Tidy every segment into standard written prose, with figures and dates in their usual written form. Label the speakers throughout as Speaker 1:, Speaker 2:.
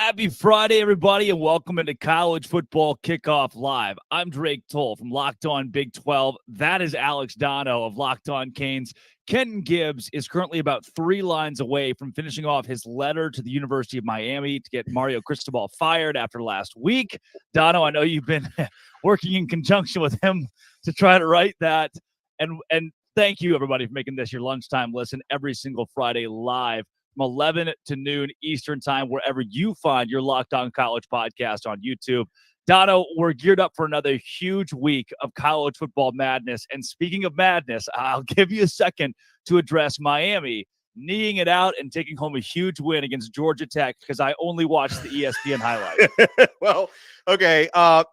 Speaker 1: Happy Friday, everybody, and welcome into College Football Kickoff Live. I'm Drake Toll from Locked On Big 12. That is Alex Dono of Locked On Canes. Kenton Gibbs is currently about 3 lines away from finishing off his letter to the University of Miami to get Mario Cristobal fired after last week. Dono, I know you've been working in conjunction with him to try to write that. And thank you, everybody, for making this your lunchtime listen every single Friday live from 11 to noon Eastern time, wherever you find your Locked On College podcast on YouTube. Dono, we're geared up for another huge week of college football madness. And speaking of madness, I'll give you a second to address Miami kneeing it out and taking home a huge win against Georgia Tech because I only watched the ESPN highlights.
Speaker 2: Well, okay.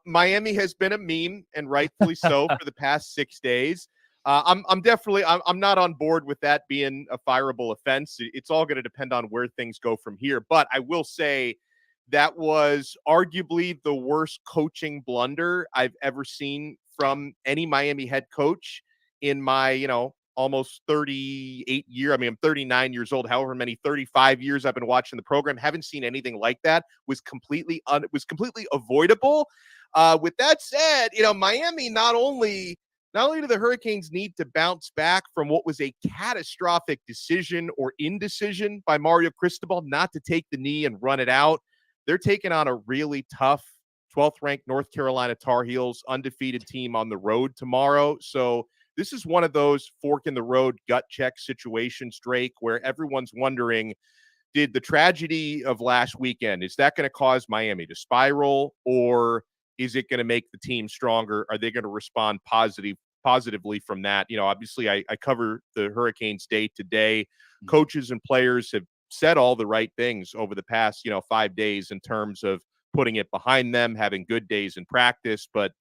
Speaker 2: Miami has been a meme, and rightfully so, for the past 6 days. I'm not on board with that being a fireable offense. It's all going to depend on where things go from here. But I will say that was arguably the worst coaching blunder I've ever seen from any Miami head coach in my, almost 38 year. I mean, I'm 39 years old. However many 35 years I've been watching the program, haven't seen anything like that. Was completely avoidable. With that said, Miami not only do the Hurricanes need to bounce back from what was a catastrophic decision or indecision by Mario Cristobal not to take the knee and run it out, they're taking on a really tough 12th-ranked North Carolina Tar Heels undefeated team on the road tomorrow. So this is one of those fork-in-the-road gut check situations, Drake, where everyone's wondering, did the tragedy of last weekend, is that going to cause Miami to spiral, or is it going to make the team stronger? Are they going to respond positively from that? Obviously I cover the Hurricanes day to day. Coaches and players have said all the right things over the past, 5 days in terms of putting it behind them, having good days in practice, but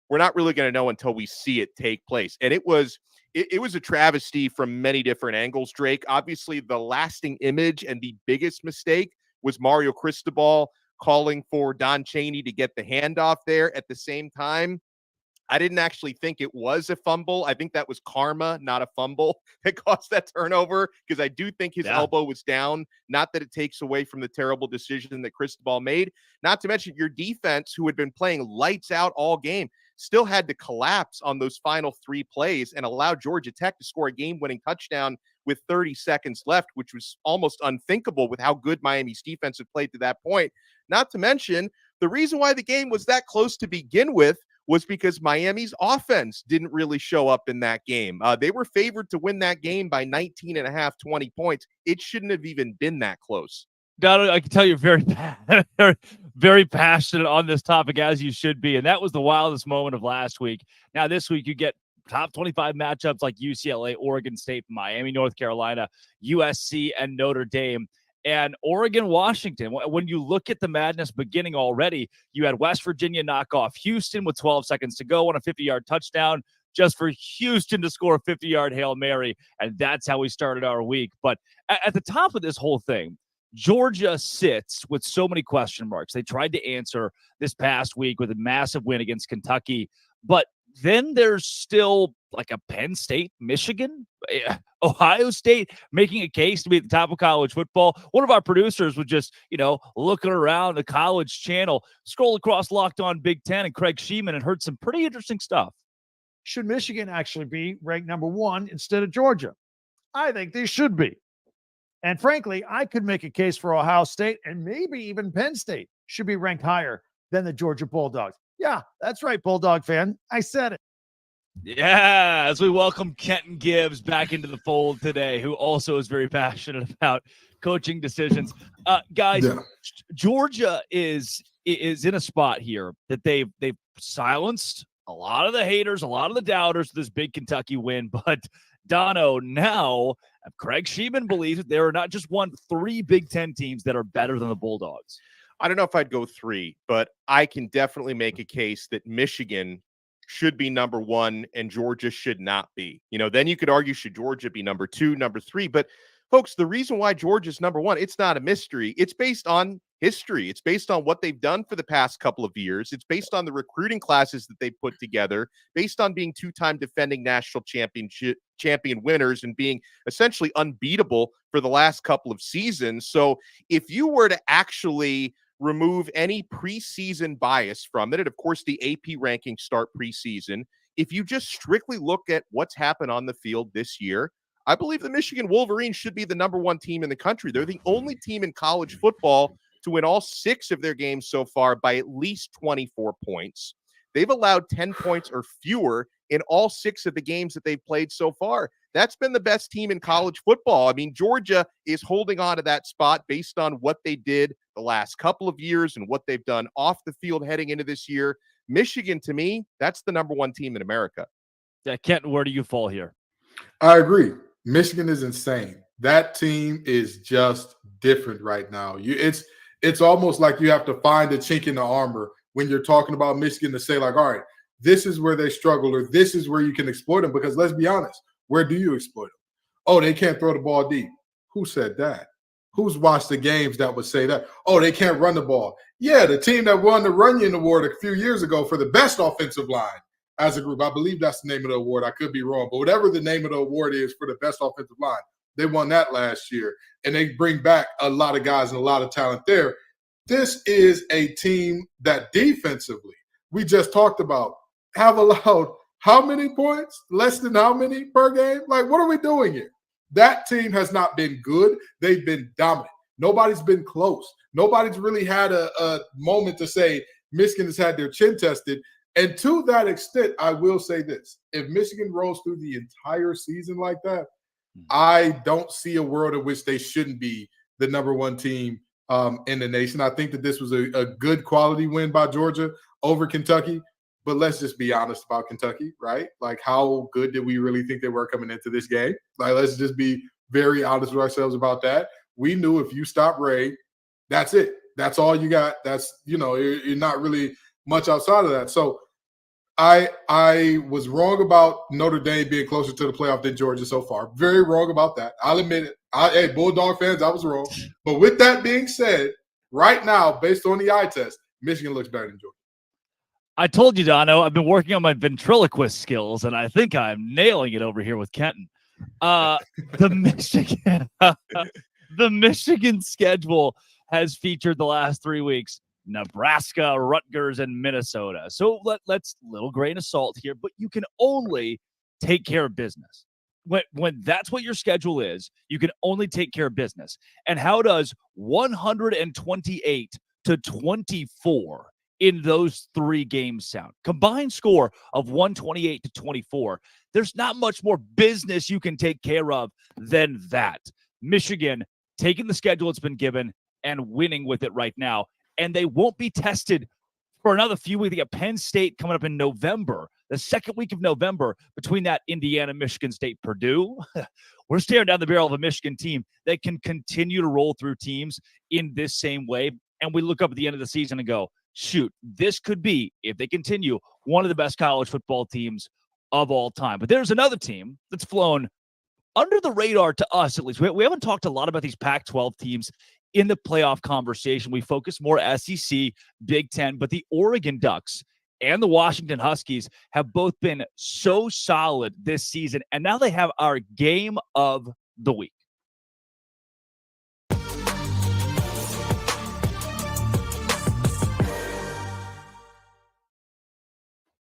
Speaker 2: we're not really going to know until we see it take place. And it was a travesty from many different angles, Drake. Obviously, the lasting image and the biggest mistake was Mario Cristobal calling for Don Chaney to get the handoff there. At the same time, I didn't actually think it was a fumble. I think that was karma, not a fumble, that caused that turnover, because I do think his elbow was down. Not that it takes away from the terrible decision that Cristobal made. Not to mention your defense, who had been playing lights out all game, still had to collapse on those final 3 plays and allow Georgia Tech to score a game-winning touchdown with 30 seconds left, which was almost unthinkable with how good Miami's defense had played to that point. Not to mention, the reason why the game was that close to begin with was because Miami's offense didn't really show up in that game. They were favored to win that game by 19.5, 20 points. It shouldn't have even been that close.
Speaker 1: Donald, I can tell you're very, very passionate on this topic, as you should be. And that was the wildest moment of last week. Now, this week, you get top 25 matchups like UCLA, Oregon State, Miami, North Carolina, USC, and Notre Dame. And Oregon, Washington. When you look at the madness beginning already, you had West Virginia knock off Houston with 12 seconds to go on a 50-yard touchdown, just for Houston to score a 50-yard Hail Mary. And that's how we started our week. But at the top of this whole thing, Georgia sits with so many question marks. They tried to answer this past week with a massive win against Kentucky. But then there's still like a Penn State, Michigan, Ohio State making a case to be at the top of college football. One of our producers was just, looking around the college channel, scroll across Locked On Big Ten and Craig Sheeman, and heard some pretty interesting stuff.
Speaker 3: Should Michigan actually be ranked number 1 instead of Georgia? I think they should be. And frankly, I could make a case for Ohio State and maybe even Penn State should be ranked higher than the Georgia Bulldogs. Yeah, that's right, Bulldog fan. I said it.
Speaker 1: Yeah, as we welcome Kenton Gibbs back into the fold today, who also is very passionate about coaching decisions. Guys, Georgia is in a spot here that they've silenced a lot of the haters, a lot of the doubters of this big Kentucky win. But Dono, now Craig Sheeman believes that there are not just 3 Big Ten teams that are better than the Bulldogs.
Speaker 2: I don't know if I'd go 3, but I can definitely make a case that Michigan should be number 1 and Georgia should not be. Then you could argue, should Georgia be number 2, number 3? But folks, the reason why Georgia's number 1, it's not a mystery. It's based on history. It's based on what they've done for the past couple of years. It's based on the recruiting classes that they put together, based on being 2-time defending national champion winners and being essentially unbeatable for the last couple of seasons. So if you were to actually remove any preseason bias from it, and of course the AP rankings start preseason, if you just strictly look at what's happened on the field this year, I believe the Michigan Wolverines should be the number one team in the country. They're the only team in college football to win all 6 of their games so far by at least 24 points. They've allowed 10 points or fewer in all 6 of the games that they've played so far. That's been the best team in college football. I mean, Georgia is holding on to that spot based on what they did the last couple of years and what they've done off the field heading into this year. Michigan, to me, that's the number one team in America.
Speaker 1: Yeah, Kent, where do you fall here?
Speaker 4: I agree. Michigan is insane. That team is just different right now. It's almost like you have to find a chink in the armor when you're talking about Michigan to say, like, all right, this is where they struggle, or this is where you can exploit them. Because let's be honest, where do you exploit them? Oh, they can't throw the ball deep. Who said that? Who's watched the games that would say that? Oh, they can't run the ball. Yeah, the team that won the Runyon Award a few years ago for the best offensive line as a group. I believe that's the name of the award. I could be wrong. But whatever the name of the award is for the best offensive line, they won that last year. And they bring back a lot of guys and a lot of talent there. This is a team that defensively, we just talked about, have allowed how many points? Less than how many per game? Like, what are we doing here? That team has not been good. They've been dominant. Nobody's been close. Nobody's really had a moment to say Michigan has had their chin tested. And to that extent, I will say this. If Michigan rolls through the entire season like that, I don't see a world in which they shouldn't be the number one team in the nation. I think that this was a good quality win by Georgia over Kentucky. But let's just be honest about Kentucky, right? Like, how good did we really think they were coming into this game? Like, let's just be very honest with ourselves about that. We knew if you stop Ray, that's it. That's all you got. That's, you're not really much outside of that. So I was wrong about Notre Dame being closer to the playoff than Georgia so far. Very wrong about that. I'll admit it. Hey, Bulldog fans, I was wrong. But with that being said, right now, based on the eye test, Michigan looks better than Georgia.
Speaker 1: I told you, Dono, I've been working on my ventriloquist skills, and I think I'm nailing it over here with Kenton. The Michigan schedule has featured the last 3 weeks Nebraska, Rutgers, and Minnesota. So let's little grain of salt here, but you can only take care of business. When that's what your schedule is, you can only take care of business. And how does 128 to 24 in those 3 games sound? Combined score of 128 to 24. There's not much more business you can take care of than that. Michigan taking the schedule it's been given and winning with it right now. And they won't be tested for another few weeks. They got Penn State coming up in November, the second week of November. Between that, Indiana, Michigan State, Purdue. We're staring down the barrel of a Michigan team that can continue to roll through teams in this same way. And we look up at the end of the season and go, shoot, this could be, if they continue, one of the best college football teams of all time. But there's another team that's flown under the radar to us, at least. We haven't talked a lot about these Pac-12 teams in the playoff conversation. We focus more SEC, Big Ten, but the Oregon Ducks and the Washington Huskies have both been so solid this season, and now they have our game of the week.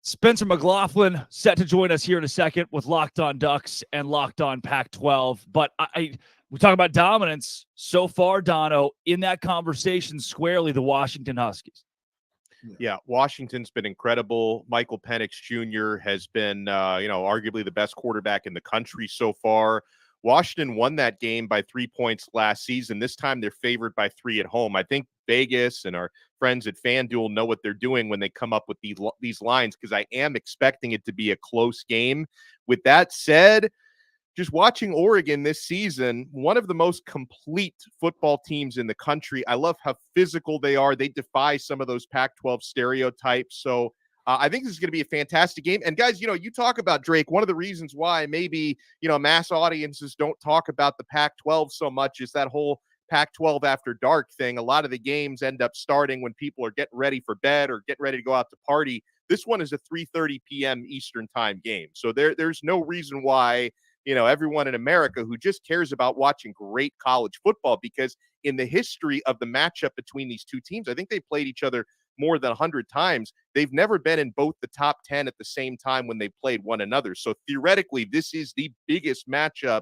Speaker 1: Spencer McLaughlin set to join us here in a second with Locked On Ducks and Locked On Pac-12. But we talk about dominance so far, Dono, in that conversation squarely the Washington Huskies.
Speaker 2: Yeah, Washington's been incredible. Michael Penix Jr. has been, arguably the best quarterback in the country so far. Washington won that game by 3 points last season. This time they're favored by 3 at home. I think Vegas and our friends at FanDuel know what they're doing when they come up with these lines, because I am expecting it to be a close game. With that said, just watching Oregon this season, one of the most complete football teams in the country. I love how physical they are. They defy some of those Pac-12 stereotypes. So I think this is going to be a fantastic game. And guys, you talk about Drake. One of the reasons why maybe, mass audiences don't talk about the Pac-12 so much is that whole Pac-12 after dark thing. A lot of the games end up starting when people are getting ready for bed or getting ready to go out to party. This one is a 3:30 p.m. Eastern time game. So there's no reason why everyone in America who just cares about watching great college football, because in the history of the matchup between these two teams, I think they played each other more than 100 times. They've never been in both the top 10 at the same time when they played one another. So theoretically, this is the biggest matchup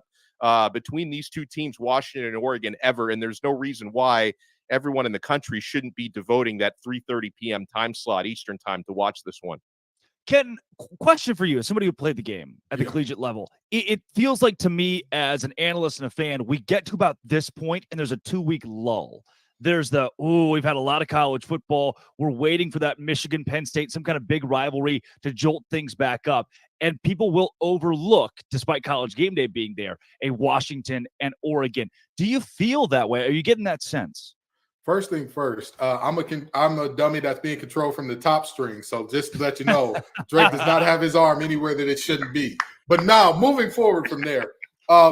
Speaker 2: between these two teams, Washington and Oregon, ever. And there's no reason why everyone in the country shouldn't be devoting that 3:30 p.m. time slot Eastern time to watch this one.
Speaker 1: Ken, question for you, as somebody who played the game at the collegiate level, it feels like to me as an analyst and a fan, we get to about this point and there's a 2-week lull. There's we've had a lot of college football. We're waiting for that Michigan, Penn State, some kind of big rivalry to jolt things back up. And people will overlook, despite College Game Day being there, a Washington and Oregon. Do you feel that way? Are you getting that sense?
Speaker 4: First thing first, I'm a dummy that's being controlled from the top string. So just to let you know, Drake does not have his arm anywhere that it shouldn't be. But now, moving forward from there,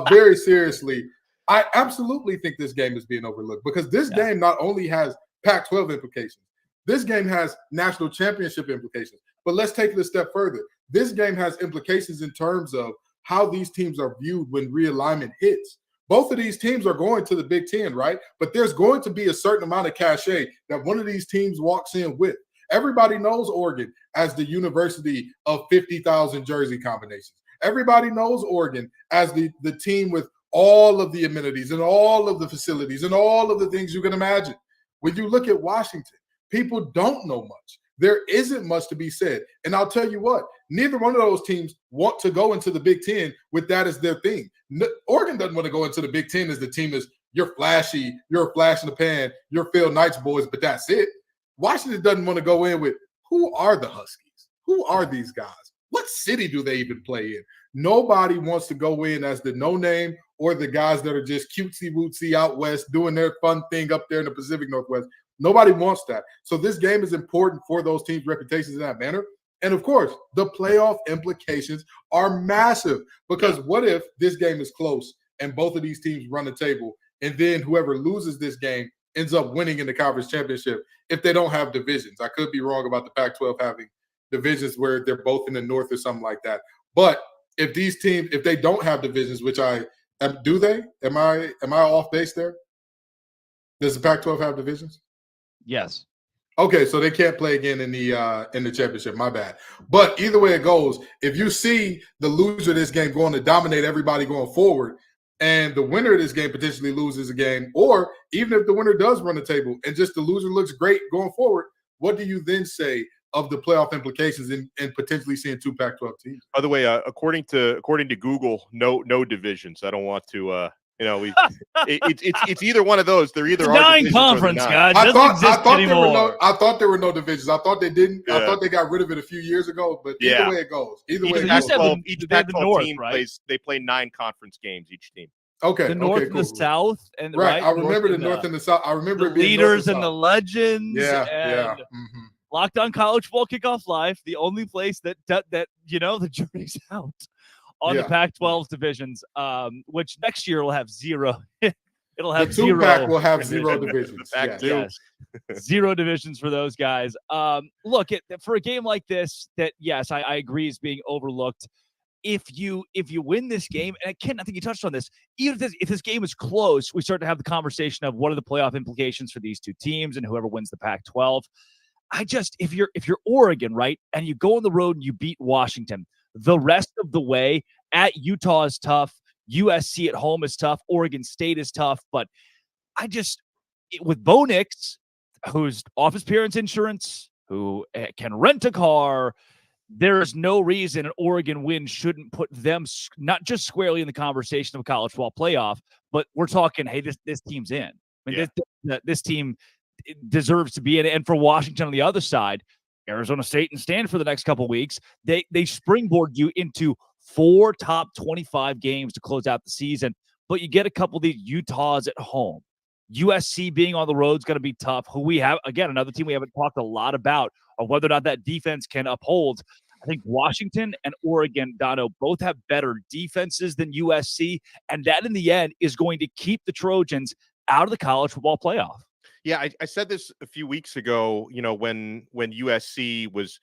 Speaker 4: very seriously, I absolutely think this game is being overlooked, because this game not only has Pac-12 implications, this game has national championship implications. But let's take it a step further. This game has implications in terms of how these teams are viewed when realignment hits. Both of these teams are going to the Big Ten, right? But there's going to be a certain amount of cachet that one of these teams walks in with. Everybody knows Oregon as the university of 50,000 jersey combinations. Everybody knows Oregon as the team with all of the amenities and all of the facilities and all of the things you can imagine. When you look at Washington, people don't know much. There isn't much to be said. And I'll tell you what, neither one of those teams want to go into the Big Ten with that as their thing. Oregon doesn't want to go into the Big Ten as the team is, you're flashy, you're a flash in the pan, you're Phil Knight's boys, but that's it. Washington doesn't want to go in with, who are the Huskies? Who are these guys? What city do they even play in? Nobody wants to go in as the no-name or the guys that are just cutesy-wootsy out west doing their fun thing up there in the Pacific Northwest. Nobody wants that. So this game is important for those teams' reputations in that manner. And, of course, the playoff implications are massive, because what if this game is close and both of these teams run the table, and then whoever loses this game ends up winning in the conference championship if they don't have divisions? I could be wrong about the Pac-12 having divisions where they're both in the North or something like that. But if these teams, if they don't have divisions, which do they? Am I off base there? Does the Pac-12 have divisions?
Speaker 1: Yes.
Speaker 4: Okay, so they can't play again in the championship. My bad. But either way it goes, if you see the loser of this game going to dominate everybody going forward, and the winner of this game potentially loses a game, or even if the winner does run the table and just the loser looks great going forward, what do you then say of the playoff implications and potentially seeing two Pac-12 teams?
Speaker 2: By the way, according to Google, no divisions. I don't want to. It's either one of those. They're either
Speaker 1: nine conference, guys.
Speaker 4: I thought there were no divisions. I thought they didn't. Yeah. I thought they got rid of it a few years ago. But either way it goes,
Speaker 2: each Pac-12 team play 9 conference games each team.
Speaker 1: Okay, the North and the South, and
Speaker 4: right. I remember the North and the South. I remember
Speaker 1: the leaders and the legends.
Speaker 4: Yeah.
Speaker 1: Locked On College Football Kickoff Live, the only place that the jury's out on the Pac-12's divisions, which next year will have zero. It'll have zero.
Speaker 4: Pac will have zero divisions.
Speaker 1: Zero divisions for those guys. Look, for a game like this, that yes, I agree is being overlooked. If you win this game, and Ken, I think you touched on this, even if this game is close, we start to have the conversation of what are the playoff implications for these two teams and whoever wins the Pac-12. If you're Oregon, right, and you go on the road and you beat Washington, the rest of the way at Utah is tough. USC at home is tough. Oregon State is tough. But with Bo Nix, who's off his parents' insurance, who can rent a car, there is no reason an Oregon win shouldn't put them not just squarely in the conversation of a college football playoff, but we're talking, hey, this team's in. I mean, this team deserves to be in it. And for Washington on the other side, Arizona State and Stanford for the next couple of weeks, they springboard you into 4 top 25 games to close out the season, but you get a couple of these Utahs at home. USC being on the road is going to be tough. Who we have, again, another team we haven't talked a lot about, or whether or not that defense can uphold. I think Washington and Oregon, Dono, both have better defenses than USC, and that in the end is going to keep the Trojans out of the college football playoff.
Speaker 2: Yeah, I said this a few weeks ago, when USC was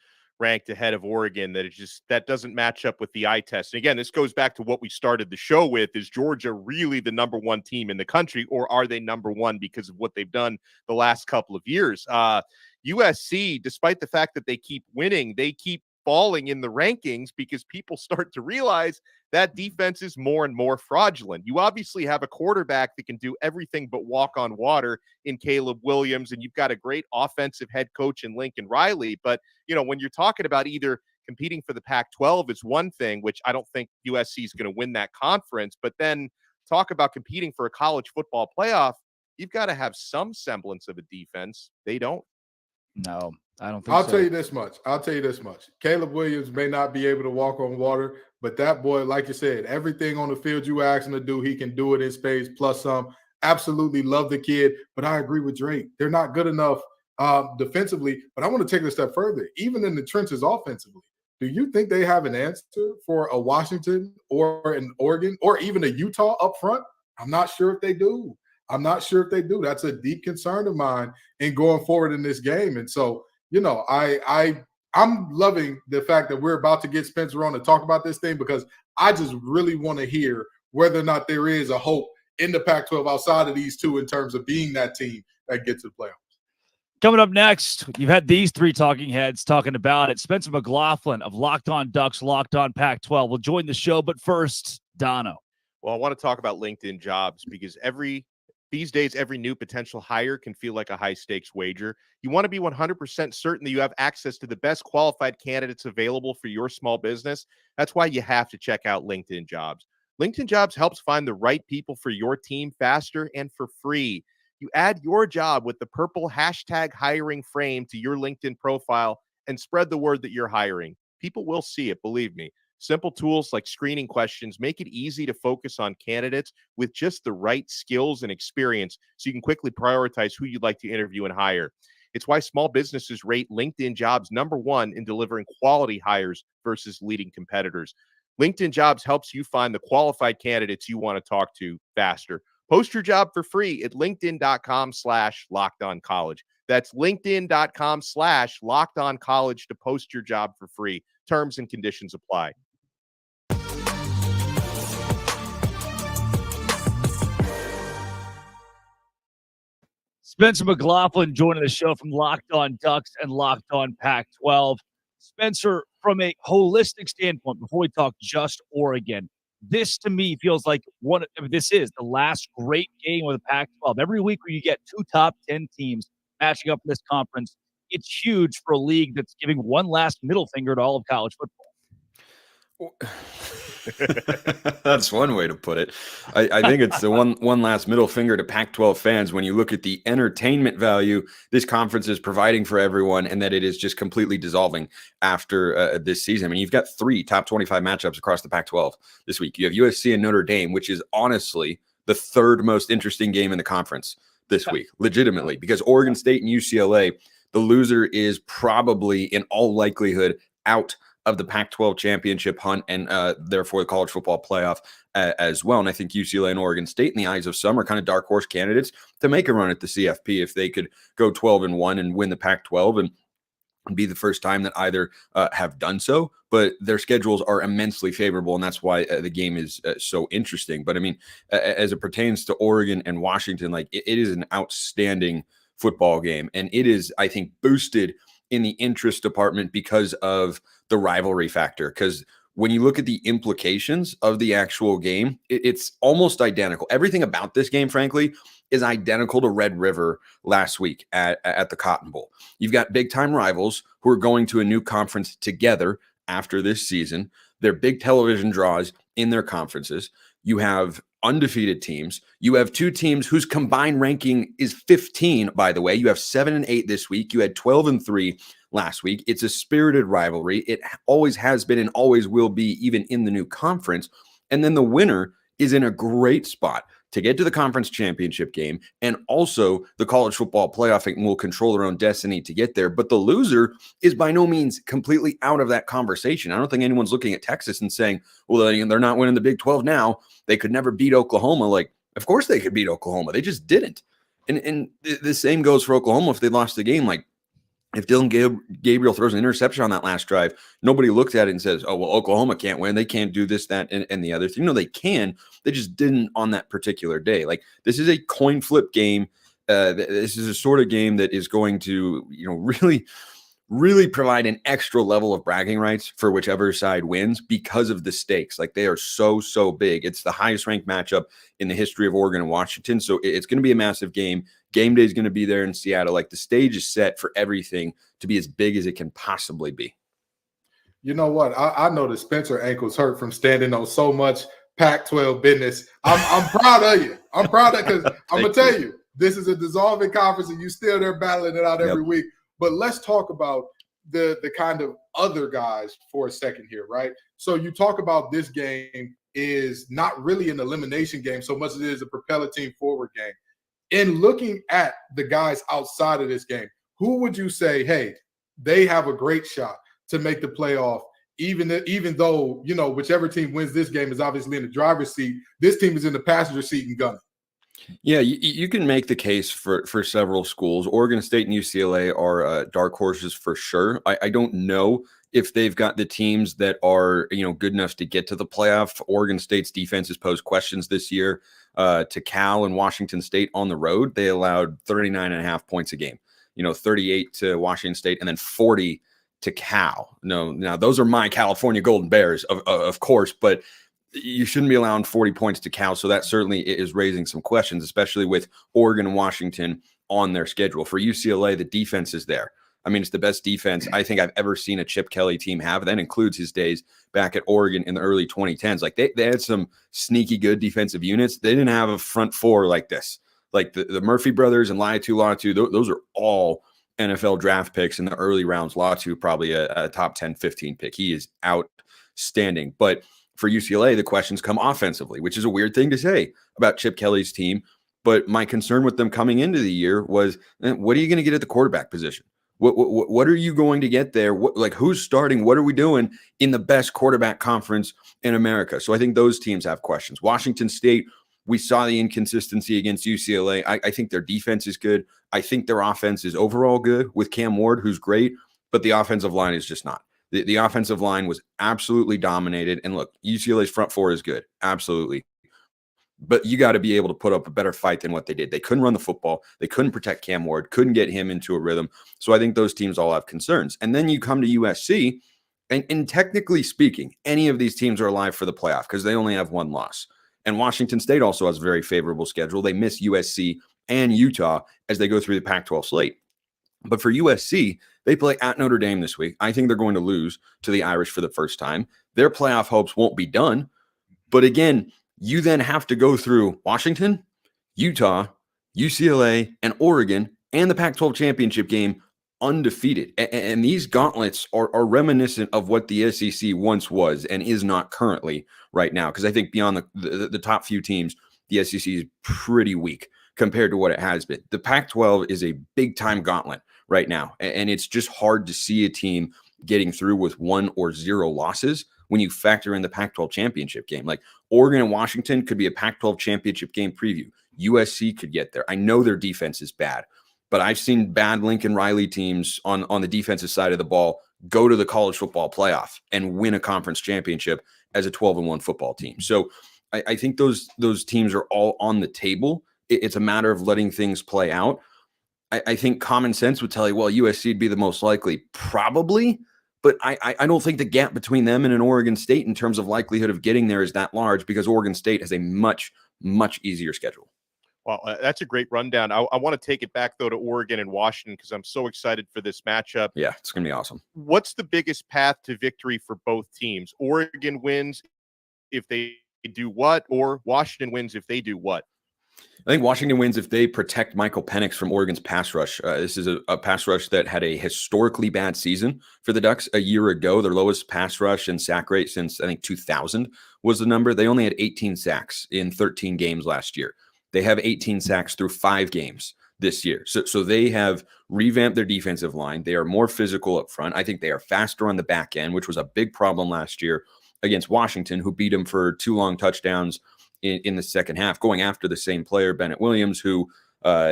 Speaker 2: ranked ahead of Oregon, that doesn't match up with the eye test. And again, this goes back to what we started the show with. Is Georgia really the number one team in the country, or are they number one because of what they've done the last couple of years? USC, despite the fact that they keep winning, they keep falling in the rankings because people start to realize that defense is more and more fraudulent. You obviously have a quarterback that can do everything but walk on water in Caleb Williams, and you've got a great offensive head coach in Lincoln Riley. But, when you're talking about either competing for the Pac-12 is one thing, which I don't think USC is going to win that conference, but then talk about competing for a college football playoff, you've got to have some semblance of a defense. They don't.
Speaker 1: No, I don't think
Speaker 4: I'll
Speaker 1: so.
Speaker 4: tell you this much. Caleb Williams may not be able to walk on water, but that boy, like you said, everything on the field you ask him to do, he can do it in space plus some. Absolutely love the kid, but I agree with Drake. They're not good enough defensively, but I want to take it a step further. Even in the trenches offensively, do you think they have an answer for a Washington or an Oregon or even a Utah up front? I'm not sure if they do. That's a deep concern of mine in going forward in this game. And so, I'm loving the fact that we're about to get Spencer on to talk about this thing, because I just really want to hear whether or not there is a hope in the Pac-12 outside of these two in terms of being that team that gets to the playoffs.
Speaker 1: Coming up next, you've had these three talking heads talking about it. Spencer McLaughlin of Locked On Ducks, Locked On Pac-12 will join the show. But first, Dono.
Speaker 2: Well, I want to talk about LinkedIn Jobs because these days, every new potential hire can feel like a high-stakes wager. You want to be 100% certain that you have access to the best qualified candidates available for your small business. That's why you have to check out LinkedIn Jobs. LinkedIn Jobs helps find the right people for your team faster and for free. You add your job with the purple #hiring frame to your LinkedIn profile and spread the word that you're hiring. People will see it, believe me. Simple tools like screening questions make it easy to focus on candidates with just the right skills and experience so you can quickly prioritize who you'd like to interview and hire. It's why small businesses rate LinkedIn Jobs #1 in delivering quality hires versus leading competitors. LinkedIn Jobs helps you find the qualified candidates you want to talk to faster. Post your job for free at linkedin.com/lockedoncollege. That's linkedin.com/lockedoncollege to post your job for free. Terms and conditions apply.
Speaker 1: Spencer McLaughlin joining the show from Locked On Ducks and Locked On Pac-12. Spencer, from a holistic standpoint, before we talk just Oregon, this to me feels like this is the last great game of the Pac-12. Every week where you get two top 10 teams matching up in this conference, it's huge for a league that's giving one last middle finger to all of college football.
Speaker 5: That's one way to put it. I think it's the one last middle finger to Pac-12 fans when you look at the entertainment value this conference is providing for everyone, and that it is just completely dissolving after this season. I mean, you've got 3 top 25 matchups across the Pac-12 this week. You have USC and Notre Dame, which is honestly the third most interesting game in the conference this week, legitimately, because Oregon State and UCLA, the loser is probably in all likelihood out of the Pac-12 championship hunt and therefore the college football playoff as well. And I think UCLA and Oregon State, in the eyes of some, are kind of dark horse candidates to make a run at the CFP if they could go 12-1 and win the Pac-12 and be the first time that either have done so. But their schedules are immensely favorable, and that's why the game is so interesting. But I mean, as it pertains to Oregon and Washington, like it is an outstanding football game, and it is, I think, boosted in the interest department because of the rivalry factor. Because when you look at the implications of the actual game, it's almost identical. Everything about this game, frankly, is identical to Red River last week at the Cotton Bowl. You've got big time rivals who are going to a new conference together after this season. They're big television draws in their conferences. You have undefeated teams. You have 2 teams whose combined ranking is 15, by the way. You have 7 and 8 this week. You had 12 and 3 last week. It's a spirited rivalry. It always has been and always will be, even in the new conference. And then the winner is in a great spot to get to the conference championship game, and also the college football playoff and will control their own destiny to get there. But the loser is by no means completely out of that conversation. I don't think anyone's looking at Texas and saying, well, they're not winning the Big 12 now. They could never beat Oklahoma. Like, of course they could beat Oklahoma. They just didn't. And the same goes for Oklahoma if they lost the game. Like, If Dylan Gabriel throws an interception on that last drive, nobody looks at it and says, oh, well, Oklahoma can't win. They can't do this, that, and the other thing. No, they can. They just didn't on that particular day. Like, this is a coin flip game. This is a sort of game that is going to, really provide an extra level of bragging rights for whichever side wins because of the stakes. Like, they are so big. It's the highest ranked matchup in the history of Oregon and Washington. So it's going to be a massive game. Game day is going to be there in Seattle. Like, the stage is set for everything to be as big as it can possibly be.
Speaker 4: You know what? I know that Spencer ankles hurt from standing on so much Pac-12 business. I'm proud of you. I'm proud of, because I'm going to tell you, this is a dissolving conference and you still there battling it out every week. But let's talk about the kind of other guys for a second here, right? So you talk about this game is not really an elimination game so much as it is a propel a team forward game. In looking at the guys outside of this game, who would you say, hey, they have a great shot to make the playoff, even though, whichever team wins this game is obviously in the driver's seat, this team is in the passenger seat and gunning?
Speaker 5: Yeah, you can make the case for several schools. Oregon State and UCLA are dark horses for sure. I don't know if they've got the teams that are, good enough to get to the playoff. Oregon State's defense has posed questions this year to Cal and Washington State on the road. They allowed 39.5 points a game, 38 to Washington State and then 40 to Cal. Now those are my California Golden Bears, of course, but you shouldn't be allowing 40 points to Cal. So that certainly is raising some questions, especially with Oregon and Washington on their schedule. For UCLA, the defense is there. I mean, it's the best defense I think I've ever seen a Chip Kelly team have. That includes his days back at Oregon in the early 2010s. Like, they had some sneaky good defensive units. They didn't have a front four like this. Like the Murphy brothers and Latu, those are all NFL draft picks in the early rounds. Latu probably a top 10, 15 pick. He is outstanding. But for UCLA, the questions come offensively, which is a weird thing to say about Chip Kelly's team. But my concern with them coming into the year was, what are you going to get at the quarterback position? What are you going to get there? Who's starting? What are we doing in the best quarterback conference in America? So I think those teams have questions. Washington State, we saw the inconsistency against UCLA. I think their defense is good. I think their offense is overall good with Cam Ward, who's great, but the offensive line is just not. The offensive line was absolutely dominated. And look, UCLA's front four is good. Absolutely. But you got to be able to put up a better fight than what they did. They couldn't run the football. They couldn't protect Cam Ward, couldn't get him into a rhythm. So I think those teams all have concerns. And then you come to USC, and technically speaking, any of these teams are alive for the playoff because they only have one loss. And Washington State also has a very favorable schedule. They miss USC and Utah as they go through the Pac-12 slate. But for USC, they play at Notre Dame this week. I think they're going to lose to the Irish for the first time. Their playoff hopes won't be done. But again, you then have to go through Washington, Utah, UCLA, and Oregon, and the Pac-12 championship game undefeated. And these gauntlets are reminiscent of what the SEC once was and is not currently right now. Because I think beyond the top few teams, the SEC is pretty weak compared to what it has been. The Pac-12 is a big-time gauntlet right now. And it's just hard to see a team getting through with 1 or 0 losses when you factor in the Pac-12 championship game. Like, Oregon and Washington could be a Pac-12 championship game preview. USC could get there. I know their defense is bad, but I've seen bad Lincoln Riley teams on the defensive side of the ball go to the college football playoff and win a conference championship as a 12-1 football team. So I think those teams are all on the table. It's a matter of letting things play out. I think common sense would tell you, well, USC would be the most likely, probably. But I don't think the gap between them and an Oregon State in terms of likelihood of getting there is that large because Oregon State has a much, much easier schedule.
Speaker 2: Well, that's a great rundown. I want to take it back, though, to Oregon and Washington because I'm so excited for this matchup.
Speaker 5: Yeah, it's going to be awesome.
Speaker 2: What's the biggest path to victory for both teams? Oregon wins if they do what, or Washington wins if they do what?
Speaker 5: I think Washington wins if they protect Michael Penix from Oregon's pass rush. This is a pass rush that had a historically bad season for the Ducks a year ago. Their lowest pass rush and sack rate since, I think, 2000 was the number. They only had 18 sacks in 13 games last year. They have 18 sacks through 5 games this year. So they have revamped their defensive line. They are more physical up front. I think they are faster on the back end, which was a big problem last year against Washington, who beat them for 2 long touchdowns in the second half, going after the same player, Bennett Williams, who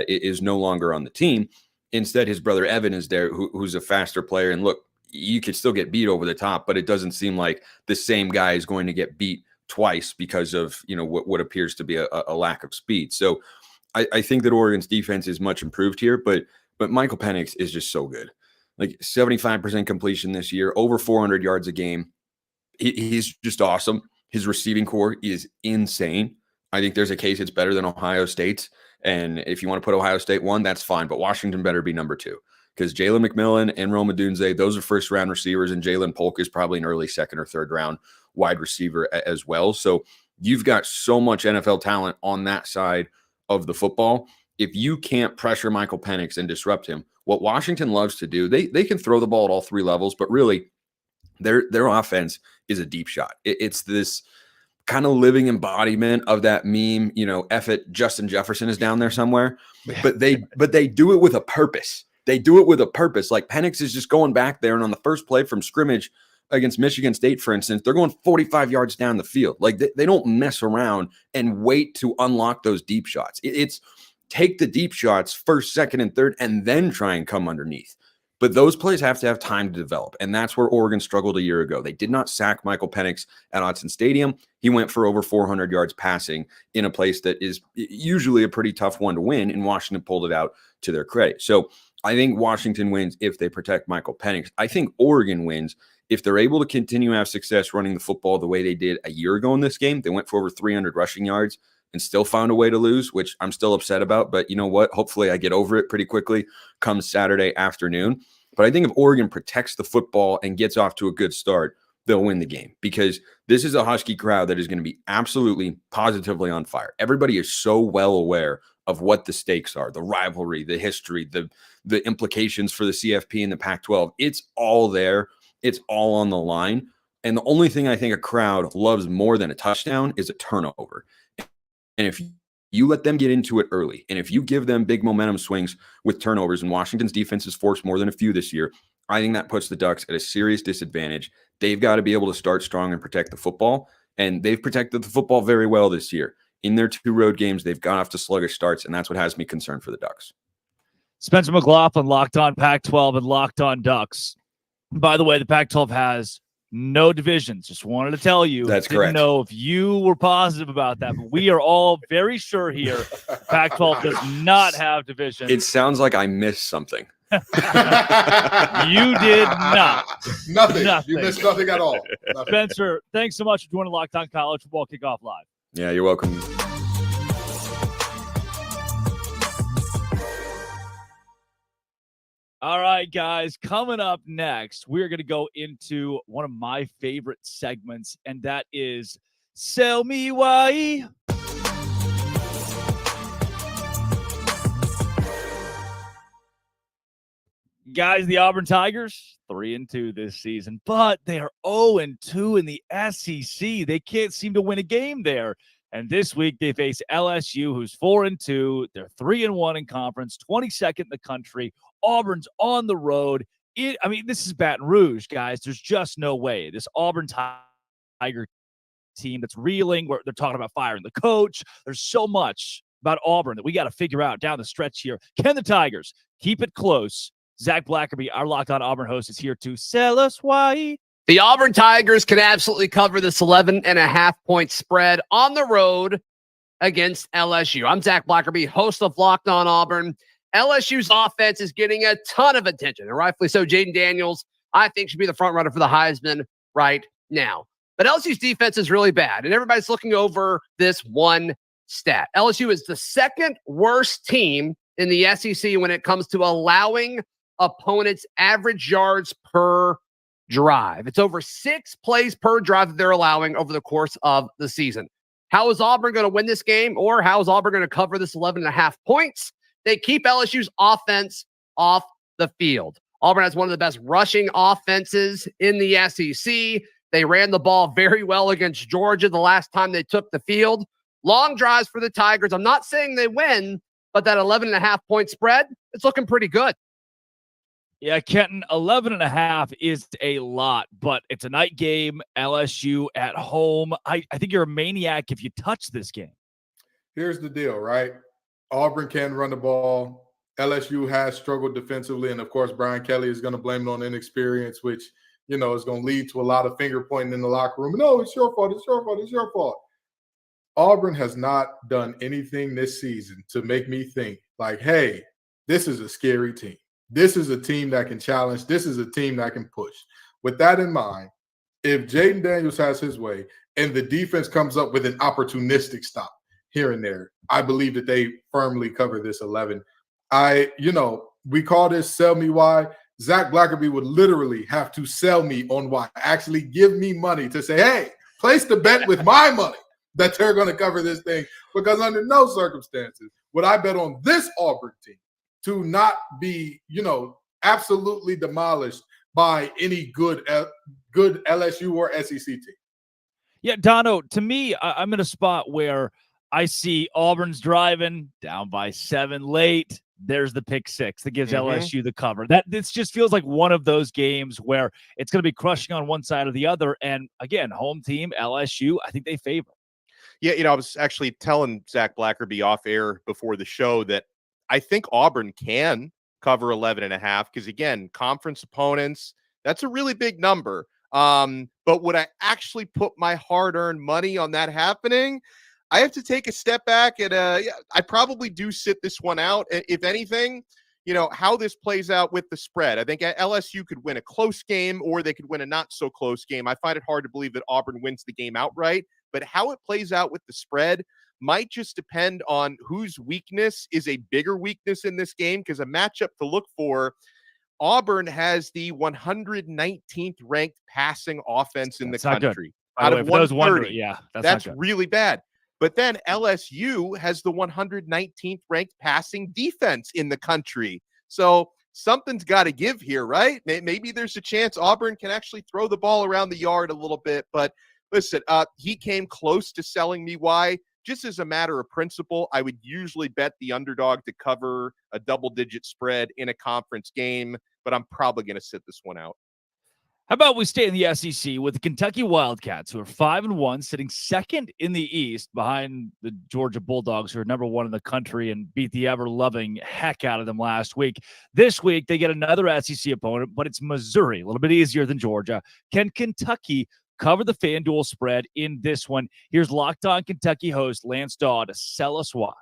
Speaker 5: is no longer on the team. Instead, his brother Evan is there, who's a faster player. And look, you could still get beat over the top, but it doesn't seem like the same guy is going to get beat twice because of, you know, what appears to be a lack of speed. So I think that Oregon's defense is much improved here, but Michael Penix is just so good. Like 75% completion this year, over 400 yards a game. He's just awesome. His receiving core is insane. I think there's a case it's better than Ohio State's. And if you want to put Ohio State 1, that's fine. But Washington better be number 2 because Jalen McMillan and Rome Odunze, those are first-round receivers, and Jalen Polk is probably an early second or third round wide receiver as well. So you've got so much NFL talent on that side of the football. If you can't pressure Michael Penix and disrupt him, what Washington loves to do, they can throw the ball at all 3 levels, but really their offense is a deep shot. It's this kind of living embodiment of that meme, you know, F it, Justin Jefferson is down there somewhere, but they do it with a purpose. They do it with a purpose. Like Penix is just going back there, and on the first play from scrimmage against Michigan State, for instance, they're going 45 yards down the field. Like they don't mess around and wait to unlock those deep shots. It's take the deep shots first, second, and third, and then try and come underneath. But those plays have to have time to develop, and that's where Oregon struggled a year ago. They did not sack Michael Penix at Autzen Stadium. He went for over 400 yards passing in a place that is usually a pretty tough one to win, and Washington pulled it out to their credit. So I think Washington wins if they protect Michael Penix. I think Oregon wins if they're able to continue to have success running the football the way they did a year ago in this game. They went for over 300 rushing yards and still found a way to lose, which I'm still upset about. But you know what? Hopefully I get over it pretty quickly come Saturday afternoon. But I think if Oregon protects the football and gets off to a good start, they'll win the game, because this is a Husky crowd that is going to be absolutely positively on fire. Everybody is so well aware of what the stakes are, the rivalry, the history, the implications for the CFP and the Pac-12. It's all there. It's all on the line. And the only thing I think a crowd loves more than a touchdown is a turnover. And if you let them get into it early, and if you give them big momentum swings with turnovers, and Washington's defense has forced more than a few this year, I think that puts the Ducks at a serious disadvantage. They've got to be able to start strong and protect the football, and they've protected the football very well this year. In their 2 road games, they've gone off to sluggish starts, and that's what has me concerned for the Ducks.
Speaker 1: Spencer McLaughlin, Locked On Pac-12 and Locked On Ducks. By the way, the Pac-12 has no divisions. Just wanted to tell you.
Speaker 5: That's
Speaker 1: Didn't
Speaker 5: correct.
Speaker 1: know if you were positive about that, but we are all very sure here. Pac-12 does not have divisions.
Speaker 5: It sounds like I missed something.
Speaker 1: You did not.
Speaker 4: Nothing. You missed nothing at all. Nothing.
Speaker 1: Spencer, thanks so much for joining Locked On College Football Kickoff Live.
Speaker 5: Yeah, you're welcome.
Speaker 1: All right, guys, coming up next, we're going to go into one of my favorite segments, and that is Sell Me Why. Guys, the Auburn Tigers, 3-2 this season, but they are 0-2 in the SEC. They can't seem to win a game there. And this week they face LSU, who's 4-2. They're 3-1 in conference, 22nd in the country. Auburn's on the road. This is Baton Rouge, guys. There's just no way. This Auburn Tiger team that's reeling, where they're talking about firing the coach. There's so much about Auburn that we got to figure out down the stretch here. Can the Tigers keep it close? Zach Blackerby, our Locked On Auburn host, is here to sell us why.
Speaker 6: The Auburn Tigers can absolutely cover this 11.5-point spread on the road against LSU. I'm Zach Blackerby, host of Locked On Auburn. LSU's offense is getting a ton of attention, and rightfully so. Jaden Daniels, I think, should be the front runner for the Heisman right now. But LSU's defense is really bad, and everybody's looking over this one stat. LSU is the second worst team in the SEC when it comes to allowing opponents' average yards per drive. It's over 6 plays per drive that they're allowing over the course of the season. How is Auburn going to win this game, or how is Auburn going to cover this 11.5 points? They keep LSU's offense off the field. Auburn has one of the best rushing offenses in the SEC. They ran the ball very well against Georgia the last time they took the field. Long drives for the Tigers. I'm not saying they win, but that 11.5-point spread, it's looking pretty good.
Speaker 1: Yeah, Kenton, 11.5 is a lot, but it's a night game, LSU at home. I think you're a maniac if you touch this game.
Speaker 4: Here's the deal, right? Auburn can run the ball. LSU has struggled defensively, and of course, Brian Kelly is going to blame it on inexperience, which is going to lead to a lot of finger pointing in the locker room. No, it's your fault. It's your fault. It's your fault. Auburn has not done anything this season to make me think like, hey, this is a scary team. This is a team that can challenge. This is a team that can push. With that in mind, if Jaden Daniels has his way and the defense comes up with an opportunistic stop here and there, I believe that they firmly cover this 11. We call this sell me why. Zach Blackerby would literally have to sell me on why. Actually give me money to say, hey, place the bet with my money that they're going to cover this thing, because under no circumstances would I bet on this Auburn team to not be, absolutely demolished by any good LSU or SEC team.
Speaker 1: Yeah, Dono, to me, I'm in a spot where I see Auburn's driving down by 7 late. There's the pick 6 that gives LSU the cover. This just feels like one of those games where it's going to be crushing on one side or the other. And again, home team, LSU, I think they favor.
Speaker 2: Yeah, I was actually telling Zach Blackerby off air before the show that I think Auburn can cover 11.5 because, again, conference opponents, that's a really big number. But would I actually put my hard-earned money on that happening? I have to take a step back, and I probably do sit this one out. If anything, how this plays out with the spread. I think LSU could win a close game, or they could win a not-so-close game. I find it hard to believe that Auburn wins the game outright, but how it plays out with the spread might just depend on whose weakness is a bigger weakness in this game, because a matchup to look for, Auburn has the 119th ranked passing offense in the country. Out of 130.
Speaker 1: Yeah,
Speaker 2: that's really bad. But then LSU has the 119th ranked passing defense in the country. So something's got to give here, right? Maybe there's a chance Auburn can actually throw the ball around the yard a little bit. But listen, he came close to selling me why. Just as a matter of principle, I would usually bet the underdog to cover a double-digit spread in a conference game, but I'm probably going to sit this one out.
Speaker 1: How about we stay in the SEC with the Kentucky Wildcats, who are 5-1, sitting second in the East behind the Georgia Bulldogs, who are number 1 in the country and beat the ever-loving heck out of them last week. This week, they get another SEC opponent, but it's Missouri, a little bit easier than Georgia. Can Kentucky cover the FanDuel spread in this one? Here's Locked On Kentucky host Lance Daw to sell us why.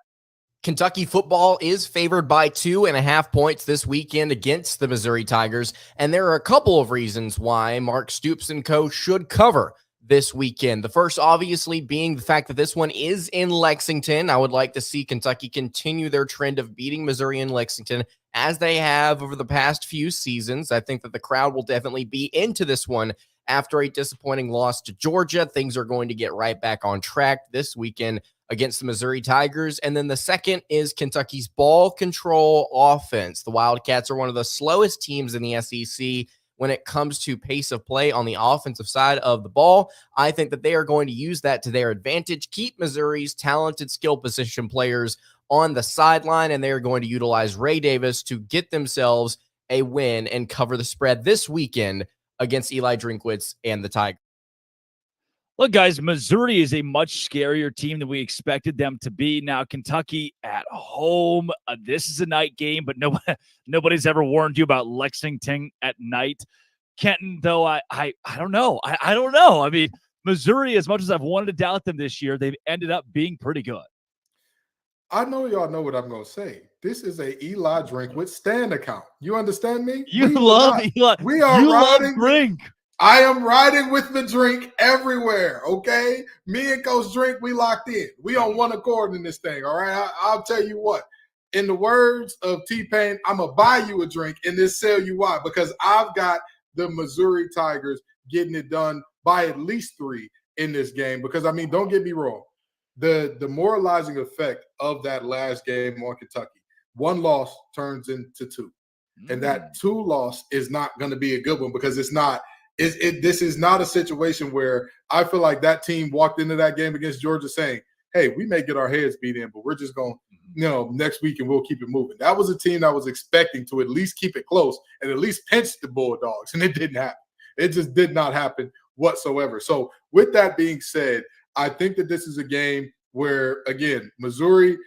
Speaker 7: Kentucky football is favored by 2.5 points this weekend against the Missouri Tigers, and there are a couple of reasons why Mark Stoops and co. should cover this weekend. The first, obviously, being the fact that this one is in Lexington. I would like to see Kentucky continue their trend of beating Missouri in Lexington, as they have over the past few seasons. I think that the crowd will definitely be into this one. After a disappointing loss to Georgia, things are going to get right back on track this weekend against the Missouri Tigers. And then the second is Kentucky's ball control offense. The Wildcats are one of the slowest teams in the SEC when it comes to pace of play on the offensive side of the ball. I think that they are going to use that to their advantage, keep Missouri's talented skill position players on the sideline, and they are going to utilize Ray Davis to get themselves a win and cover the spread this weekend against Eli Drinkwitz and the Tigers.
Speaker 1: Look, guys, Missouri is a much scarier team than we expected them to be. Now, Kentucky at home. This is a night game, but nobody's ever warned you about Lexington at night. Kenton, though, I don't know. I don't know. I mean, Missouri, as much as I've wanted to doubt them this year, they've ended up being pretty good.
Speaker 4: I know y'all know what I'm going to say. This is a Eli Drinkwitz stand account. You understand me?
Speaker 1: You love Eli.
Speaker 4: We are
Speaker 1: you
Speaker 4: riding.
Speaker 1: Love Drink.
Speaker 4: I am riding with the drink everywhere, okay? Me and Coach Drink, we locked in. We on one accord in this thing, all right? I'll tell you what. In the words of T-Pain, I'm going to buy you a drink and then sell you why. Because I've got the Missouri Tigers getting it done by at least 3 in this game. Because, I mean, don't get me wrong. The demoralizing effect of that last game on Kentucky, 1 loss turns into 2. And that 2 loss is not going to be a good one because it's not. This is not a situation where I feel like that team walked into that game against Georgia saying, hey, we may get our heads beat in, but we're just going, next week and we'll keep it moving. That was a team that was expecting to at least keep it close and at least pinch the Bulldogs, and it didn't happen. It just did not happen whatsoever. So with that being said, I think that this is a game where, again, Missouri,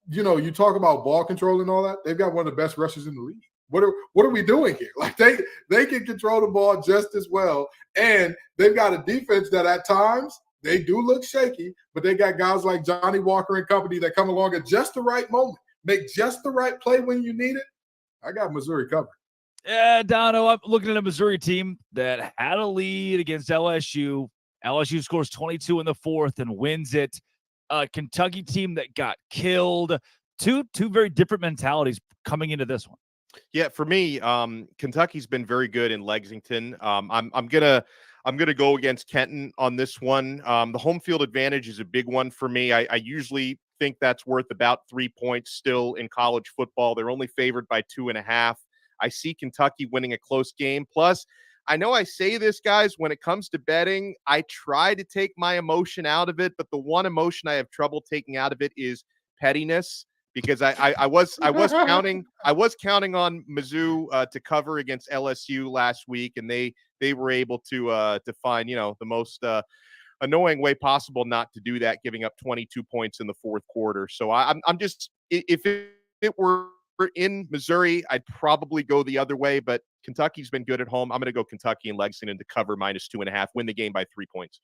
Speaker 4: you talk about ball control and all that. They've got one of the best rushers in the league. What are we doing here? Like they can control the ball just as well, and they've got a defense that at times they do look shaky, but they got guys like Johnny Walker and company that come along at just the right moment, make just the right play when you need it. I got Missouri covered.
Speaker 1: Yeah, Dono, I'm looking at a Missouri team that had a lead against LSU. LSU scores 22 in the fourth and wins it. A Kentucky team that got killed. Two very different mentalities coming into this one.
Speaker 2: Yeah, for me, Kentucky's been very good in Lexington. I'm gonna go against Kenton on this one. The home field advantage is a big one for me. I usually think that's worth about 3 points still in college football. They're only favored by 2.5. I see Kentucky winning a close game. Plus, I know I say this, guys, when it comes to betting, I try to take my emotion out of it, but the one emotion I have trouble taking out of it is pettiness. Because I was counting on Mizzou to cover against LSU last week, and they were able to find the most annoying way possible not to do that, giving up 22 points in the fourth quarter. So I'm just, if it were in Missouri, I'd probably go the other way. But Kentucky's been good at home. I'm going to go Kentucky and Lexington to cover -2.5, win the game by 3 points.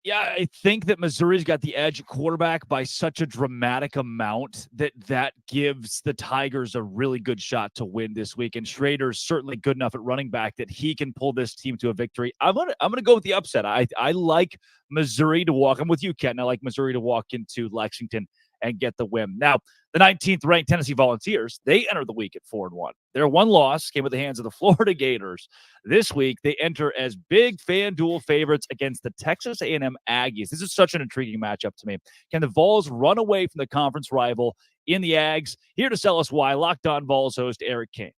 Speaker 1: Yeah, I think that Missouri's got the edge at quarterback by such a dramatic amount that gives the Tigers a really good shot to win this week. And Schrader's certainly good enough at running back that he can pull this team to a victory. I'm gonna go with the upset. I like Missouri to walk. I'm with you, Ken. I like Missouri to walk into Lexington and get the win. Now, the 19th ranked Tennessee Volunteers, they enter the week at 4-1. Their one loss came at the hands of the Florida Gators. This week, they enter as big FanDuel favorites against the Texas A&M Aggies. This is such an intriguing matchup to me. Can the Vols run away from the conference rival in the Ags? Here to tell us why, Locked On Vols host Eric Kane.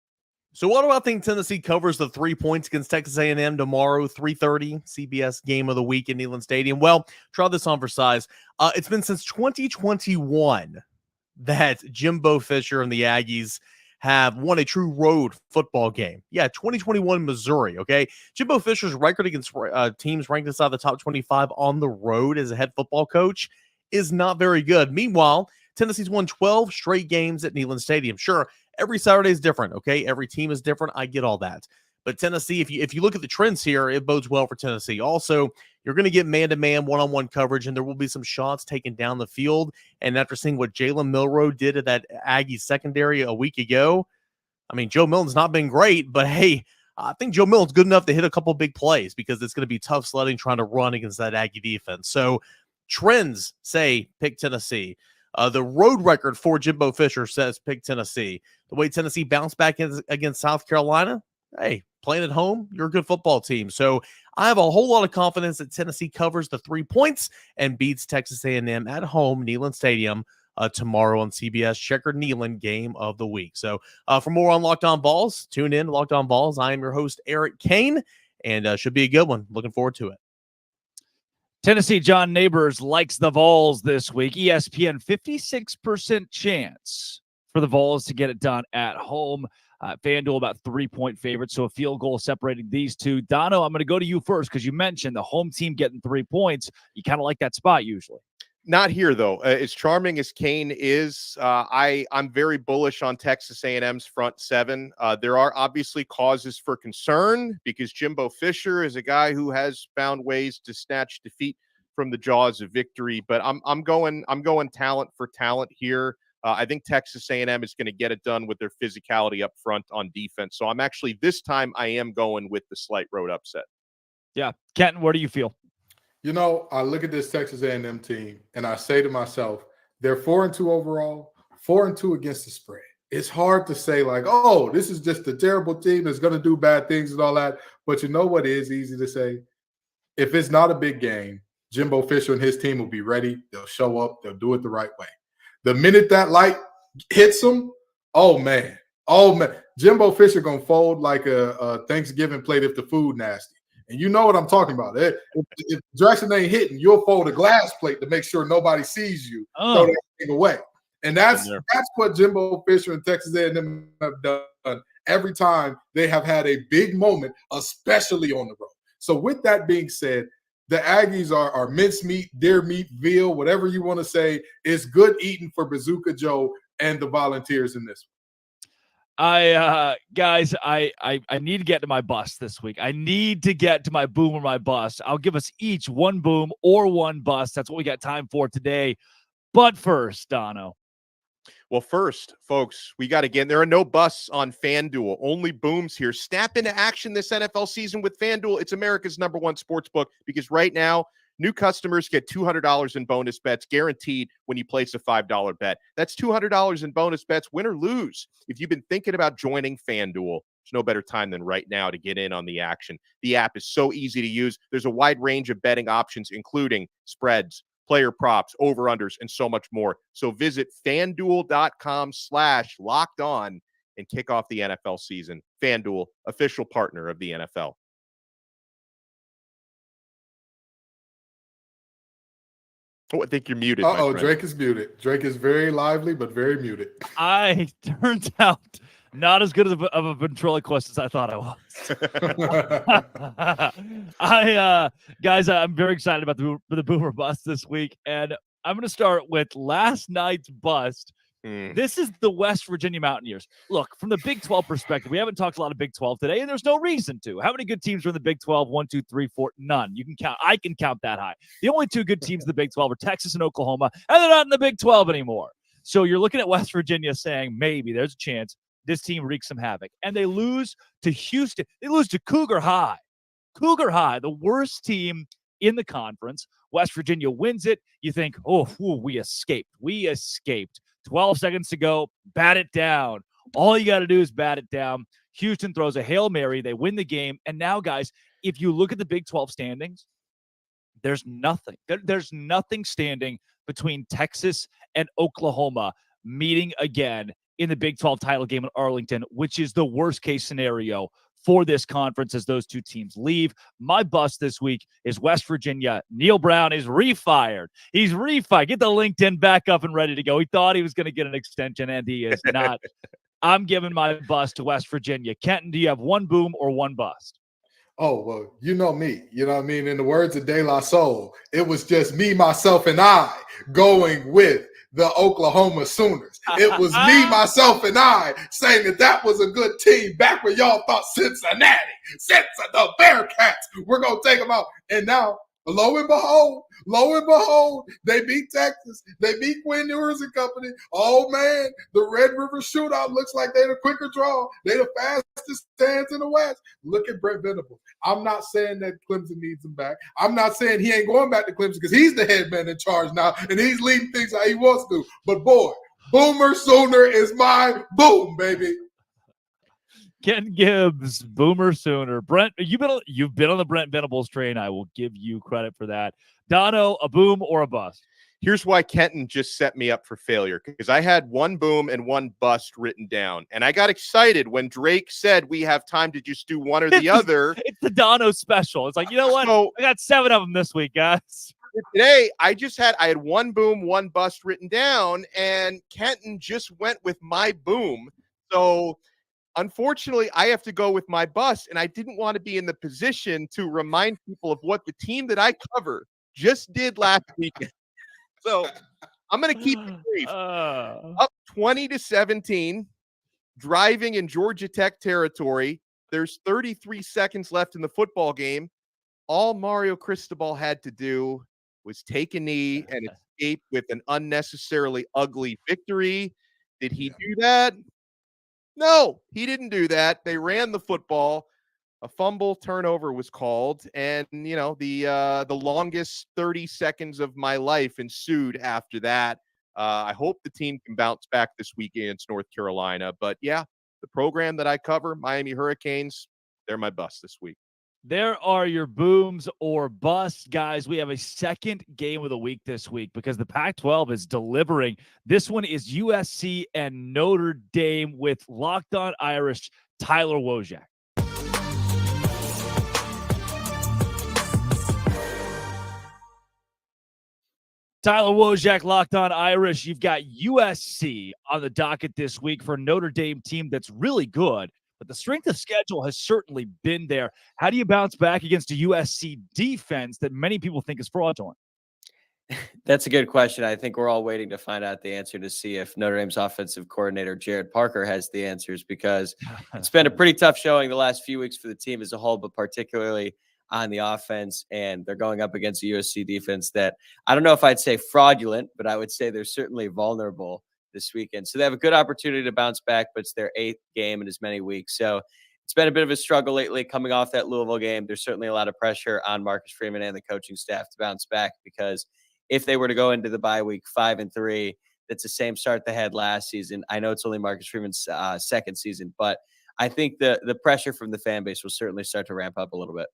Speaker 8: So what do I think Tennessee covers the 3 points against Texas A&M tomorrow, 3:30, CBS game of the week in Neyland Stadium? Well, try this on for size. It's been since 2021 that Jimbo Fisher and the Aggies have won a true road football game. Yeah, 2021 Missouri, okay? Jimbo Fisher's record against teams ranked inside the top 25 on the road as a head football coach is not very good. Meanwhile, Tennessee's won 12 straight games at Neyland Stadium. Sure, every Saturday is different, okay? Every team is different. I get all that. But Tennessee, if you look at the trends here, it bodes well for Tennessee. Also, you're going to get man-to-man, one-on-one coverage, and there will be some shots taken down the field. And after seeing what Jalen Milroe did at that Aggie secondary a week ago, I mean, Joe Milton's not been great, but hey, I think Joe Milton's good enough to hit a couple big plays because it's going to be tough sledding trying to run against that Aggie defense. So trends say pick Tennessee. The road record for Jimbo Fisher says pick Tennessee. The way Tennessee bounced back against South Carolina, hey, playing at home, you're a good football team. So I have a whole lot of confidence that Tennessee covers the 3 points and beats Texas A&M at home, Neyland Stadium, tomorrow on CBS. Checker Neyland game of the week. So for more on Locked On Balls, tune in to Locked On Balls. I am your host, Eric Kane, and should be a good one. Looking forward to it.
Speaker 1: Tennessee John Neighbors likes the Vols this week. ESPN, 56% chance for the Vols to get it done at home. FanDuel about 3-point favorites, so a field goal separating these two. Dono, I'm going to go to you first because you mentioned the home team getting 3 points. You kind of like that spot usually.
Speaker 2: Not here, though. As charming as Kane is, I'm very bullish on Texas A&M's front seven. There are obviously causes for concern because Jimbo Fisher is a guy who has found ways to snatch defeat from the jaws of victory. But I'm going talent for talent here. I think Texas A&M is going to get it done with their physicality up front on defense. So I'm actually, this time I am going with the slight road upset.
Speaker 1: Yeah. Kenton, where do you feel?
Speaker 4: I look at this Texas A&M team and I say to myself, they're 4-2 overall, 4-2 against the spread. It's hard to say like, oh, this is just a terrible team that's going to do bad things and all that. But you know what is easy to say? If it's not a big game, Jimbo Fisher and his team will be ready. They'll show up. They'll do it the right way. The minute that light hits them, oh, man. Jimbo Fisher going to fold like a Thanksgiving plate if the food nasty. And you know what I'm talking about. If Jackson ain't hitting, you'll fold a glass plate to make sure nobody sees you. Throw that thing away. And that's what Jimbo Fisher and Texas A&M have done every time they have had a big moment, especially on the road. So with that being said, the Aggies are mincemeat, deer meat, veal, whatever you want to say, is good eating for Bazooka Joe and the Volunteers in this one.
Speaker 1: Guys, I need to get to my bust this week. I need to get to my boom or my bust. I'll give us each one boom or one bust. That's what we got time for today. But first, Dono.
Speaker 2: Well, first, folks, we got to get, there are no busts on FanDuel, only booms here. Snap into action this NFL season with FanDuel. It's America's #1 sports book because right now, new customers get $200 in bonus bets guaranteed when you place a $5 bet. That's $200 in bonus bets, win or lose. If you've been thinking about joining FanDuel, there's no better time than right now to get in on the action. The app is so easy to use. There's a wide range of betting options, including spreads, player props, over-unders, and so much more. So visit FanDuel.com/lockedon and kick off the NFL season. FanDuel, official partner of the NFL. Oh, I think you're muted.
Speaker 4: Uh-oh, Drake is muted. Drake is very lively, but very muted.
Speaker 1: I turned out not as good of a ventriloquist as I thought I was. Guys, I'm very excited about the boomer bust this week, and I'm going to start with last night's bust. This is the West Virginia Mountaineers. Look, from the Big 12 perspective, we haven't talked a lot of Big 12 today, and there's no reason to. How many good teams are in the Big 12? 1, 2, 3, 4, none. You can count. I can count that high. The only two good teams in the Big 12 are Texas and Oklahoma, and they're not in the Big 12 anymore. So you're looking at West Virginia saying maybe there's a chance this team wreaks some havoc. And they lose to Houston. They lose to Cougar High. Cougar High, the worst team in the conference. West Virginia wins it. You think, we escaped. We escaped. 12 seconds to go. Bat it down. All you got to do is bat it down. Houston throws a Hail Mary. They win the game. And now, guys, if you look at the Big 12 standings, there's nothing. There's nothing standing between Texas and Oklahoma meeting again in the Big 12 title game in Arlington, which is the worst case scenario for this conference as those two teams leave. My bust this week is West Virginia. Neil Brown is refired. He's refired. Get the LinkedIn back up and ready to go. He thought he was going to get an extension, and he is not. I'm giving my bust to West Virginia. Kenton, do you have one boom or one bust?
Speaker 4: Oh, well, you know me. You know what I mean? In the words of De La Soul, it was just me, myself, and I going with the Oklahoma Sooners. It was me, myself, and I saying that was a good team back when y'all thought Cincinnati, the Bearcats, we're going to take them out. And now, lo and behold, they beat Texas. They beat Quinn Ewers and company. Oh, man, the Red River Shootout looks like they're the quicker draw. They're the fastest stands in the West. Look at Brent Venables. I'm not saying that Clemson needs him back. I'm not saying he ain't going back to Clemson because he's the head man in charge now, and he's leading things how he wants to. But, boy, Boomer Sooner is my boom, baby.
Speaker 1: Ken Gibbs, Boomer Sooner. Brent, you've been on the Brent Venables train. I will give you credit for that. Dono, a boom or a bust?
Speaker 2: Here's why Kenton just set me up for failure, because I had one boom and one bust written down, and I got excited when Drake said we have time to just do one or the other.
Speaker 1: It's the Dono special. It's like, you know what?
Speaker 2: So,
Speaker 1: I got 7 of them this week, guys.
Speaker 2: Today, I had one boom, one bust written down, and Kenton just went with my boom. So, unfortunately, I have to go with my bust, and I didn't want to be in the position to remind people of what the team that I cover just did last weekend. So I'm going to keep it brief. Up 20-17, driving in Georgia Tech territory. There's 33 seconds left in the football game. All Mario Cristobal had to do was take a knee and escape with an unnecessarily ugly victory. Did he do that? No, he didn't do that. They ran the football. A fumble turnover was called, and the longest 30 seconds of my life ensued after that. I hope the team can bounce back this week against North Carolina. But yeah, the program that I cover, Miami Hurricanes, they're my bust this week.
Speaker 1: There are your booms or busts, guys. We have a second game of the week this week because the Pac-12 is delivering. This one is USC and Notre Dame with Locked On Irish Tyler Wojak. Tyler Wojak, Locked On Irish. You've got USC on the docket this week for a Notre Dame team that's really good, but the strength of schedule has certainly been there. How do you bounce back against a USC defense that many people think is fraudulent?
Speaker 9: That's a good question. I think we're all waiting to find out the answer to see if Notre Dame's offensive coordinator, Jared Parker, has the answers, because it's been a pretty tough showing the last few weeks for the team as a whole, but particularly on the offense. And they're going up against a USC defense that I don't know if I'd say fraudulent, but I would say they're certainly vulnerable this weekend. So they have a good opportunity to bounce back, but it's their 8th game in as many weeks. So it's been a bit of a struggle lately coming off that Louisville game. There's certainly a lot of pressure on Marcus Freeman and the coaching staff to bounce back, because if they were to go into the bye week 5-3, that's the same start they had last season. I know it's only Marcus Freeman's second season, but I think the pressure from the fan base will certainly start to ramp up a little bit.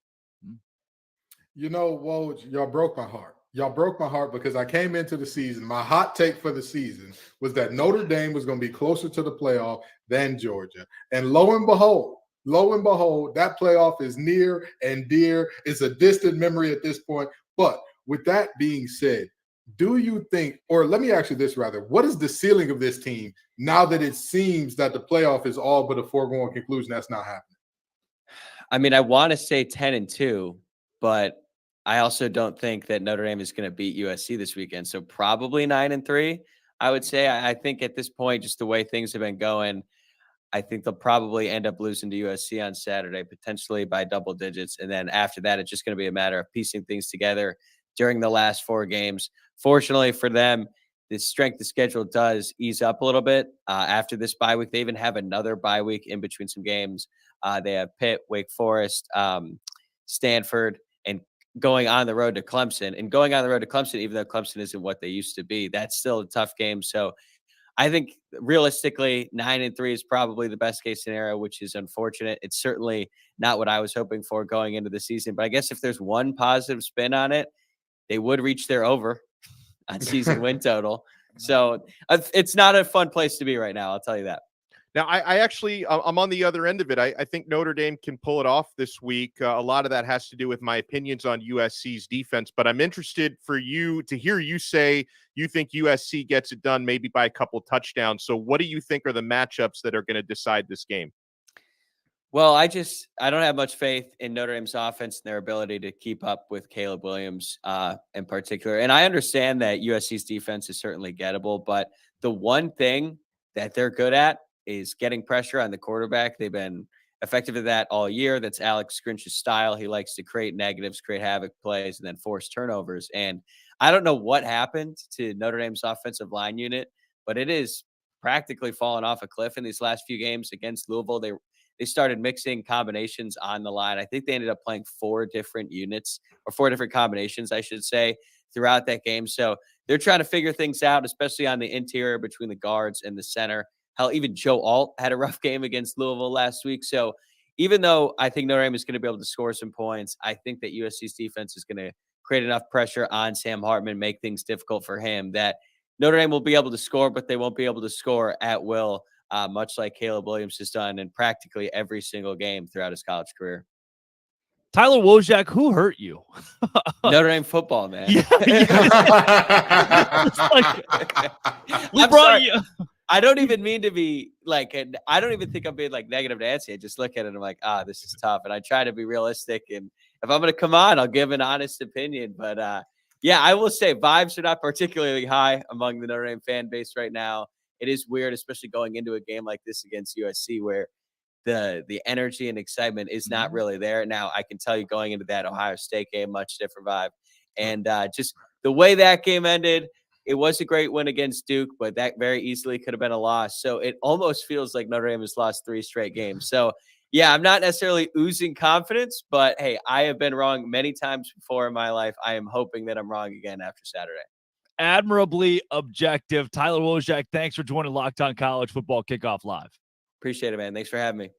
Speaker 4: You know, Woj, y'all broke my heart. Y'all broke my heart because I came into the season. My hot take for the season was that Notre Dame was going to be closer to the playoff than Georgia. And lo and behold, that playoff is near and dear. It's a distant memory at this point. But with that being said, do you think, or let me ask you this rather, what is the ceiling of this team now that it seems that the playoff is all but a foregone conclusion that's not happening?
Speaker 9: I mean, I want to say 10-2, but I also don't think that Notre Dame is going to beat USC this weekend. So probably 9-3, I would say. I think at this point, just the way things have been going, I think they'll probably end up losing to USC on Saturday, potentially by double digits. And then after that, it's just going to be a matter of piecing things together during the last 4 games. Fortunately for them, the strength of schedule does ease up a little bit after this bye week. They even have another bye week in between some games. They have Pitt, Wake Forest, Stanford, and going on the road to Clemson. And going on the road to Clemson, even though Clemson isn't what they used to be, that's still a tough game. So I think realistically, 9-3 is probably the best case scenario, which is unfortunate. It's certainly not what I was hoping for going into the season. But I guess if there's one positive spin on it, they would reach their over on season win total. So it's not a fun place to be right now. I'll tell you that.
Speaker 2: Now, I actually, I'm on the other end of it. I think Notre Dame can pull it off this week. A lot of that has to do with my opinions on USC's defense, but I'm interested for you to hear you say you think USC gets it done maybe by a couple touchdowns. So what do you think are the matchups that are going to decide this game?
Speaker 9: Well, I don't have much faith in Notre Dame's offense and their ability to keep up with Caleb Williams in particular. And I understand that USC's defense is certainly gettable, but the one thing that they're good at is getting pressure on the quarterback. They've been effective at that all year. That's Alex Grinch's style. He likes to create negatives, create havoc plays, and then force turnovers. And I don't know what happened to Notre Dame's offensive line unit, but it is practically fallen off a cliff in these last few games against Louisville. They started mixing combinations on the line. I think they ended up playing 4 different units, or 4 different combinations, I should say, throughout that game. So they're trying to figure things out, especially on the interior between the guards and the center. Hell, even Joe Alt had a rough game against Louisville last week. So even though I think Notre Dame is going to be able to score some points, I think that USC's defense is going to create enough pressure on Sam Hartman, make things difficult for him, that Notre Dame will be able to score, but they won't be able to score at will. Much like Caleb Williams has done in practically every single game throughout his college career.
Speaker 1: Tyler Wojak, who hurt you?
Speaker 9: Notre Dame football, man.
Speaker 1: Yeah. We brought you.
Speaker 9: I don't even mean to be like, and I don't even think I'm being like negative Nancy. I just look at it and I'm like, this is tough. And I try to be realistic. And if I'm going to come on, I'll give an honest opinion. But yeah, I will say vibes are not particularly high among the Notre Dame fan base right now. It is weird, especially going into a game like this against USC, where the energy and excitement is not really there. Now, I can tell you going into that Ohio State game, much different vibe. And just the way that game ended, it was a great win against Duke, but that very easily could have been a loss. So it almost feels like Notre Dame has lost 3 straight games. So, yeah, I'm not necessarily oozing confidence, but, hey, I have been wrong many times before in my life. I am hoping that I'm wrong again after Saturday.
Speaker 1: Admirably objective. Tyler Wojak, thanks for joining Locked On College Football Kickoff Live.
Speaker 9: Appreciate it, man. Thanks for having me.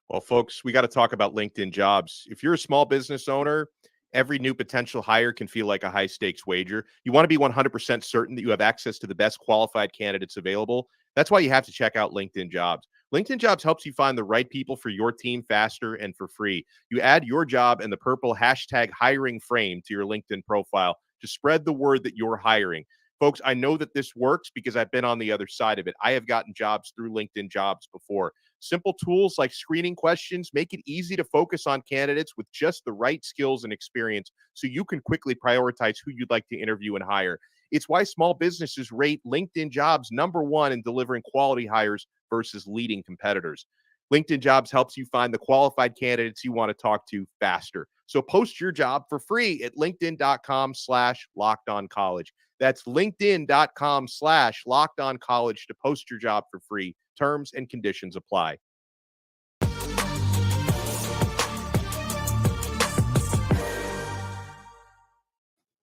Speaker 2: Well, folks, we got to talk about LinkedIn Jobs. If you're a small business owner, every new potential hire can feel like a high-stakes wager. You want to be 100% certain that you have access to the best qualified candidates available. That's why you have to check out LinkedIn Jobs. LinkedIn Jobs helps you find the right people for your team faster and for free. You add your job and the purple hashtag hiring frame to your LinkedIn profile to spread the word that you're hiring. Folks, I know that this works because I've been on the other side of it. I have gotten jobs through LinkedIn Jobs before. Simple tools like screening questions make it easy to focus on candidates with just the right skills and experience so you can quickly prioritize who you'd like to interview and hire. It's why small businesses rate LinkedIn Jobs #1 in delivering quality hires versus leading competitors. LinkedIn Jobs helps you find the qualified candidates you want to talk to faster. So post your job for free at linkedin.com/lockedoncollege. That's linkedin.com/lockedoncollege to post your job for free. Terms and conditions apply.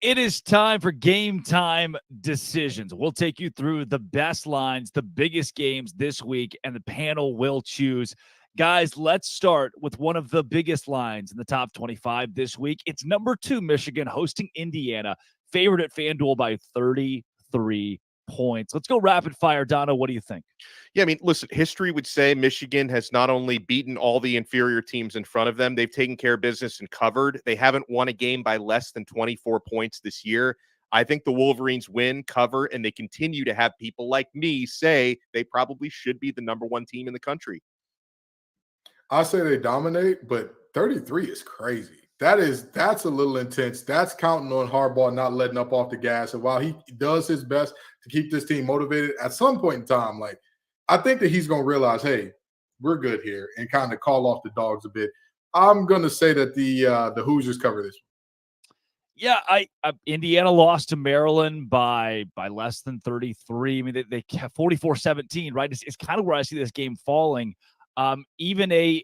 Speaker 1: It is time for game time decisions. We'll take you through the best lines, the biggest games this week, and the panel will choose. Guys, let's start with one of the biggest lines in the top 25 this week. It's number 2, Michigan hosting Indiana, favored at FanDuel by 33 points. Let's go rapid fire. Dono, what do you think?
Speaker 2: Yeah, I mean, listen, history would say Michigan has not only beaten all the inferior teams in front of them, they've taken care of business and covered. They haven't won a game by less than 24 points this year. I think the Wolverines win, cover, and they continue to have people like me say they probably should be the #1 team in the country.
Speaker 4: I say they dominate, but 33 is crazy. That's a little intense. That's counting on Harbaugh not letting up off the gas. And while he does his best to keep this team motivated, at some point in time, like, I think that he's going to realize, hey, we're good here, and kind of call off the dogs a bit. I'm going to say that the Hoosiers cover this one.
Speaker 1: Yeah, Indiana lost to Maryland by less than 33. I mean, they kept 44-17, right? It's kind of where I see this game falling. Even a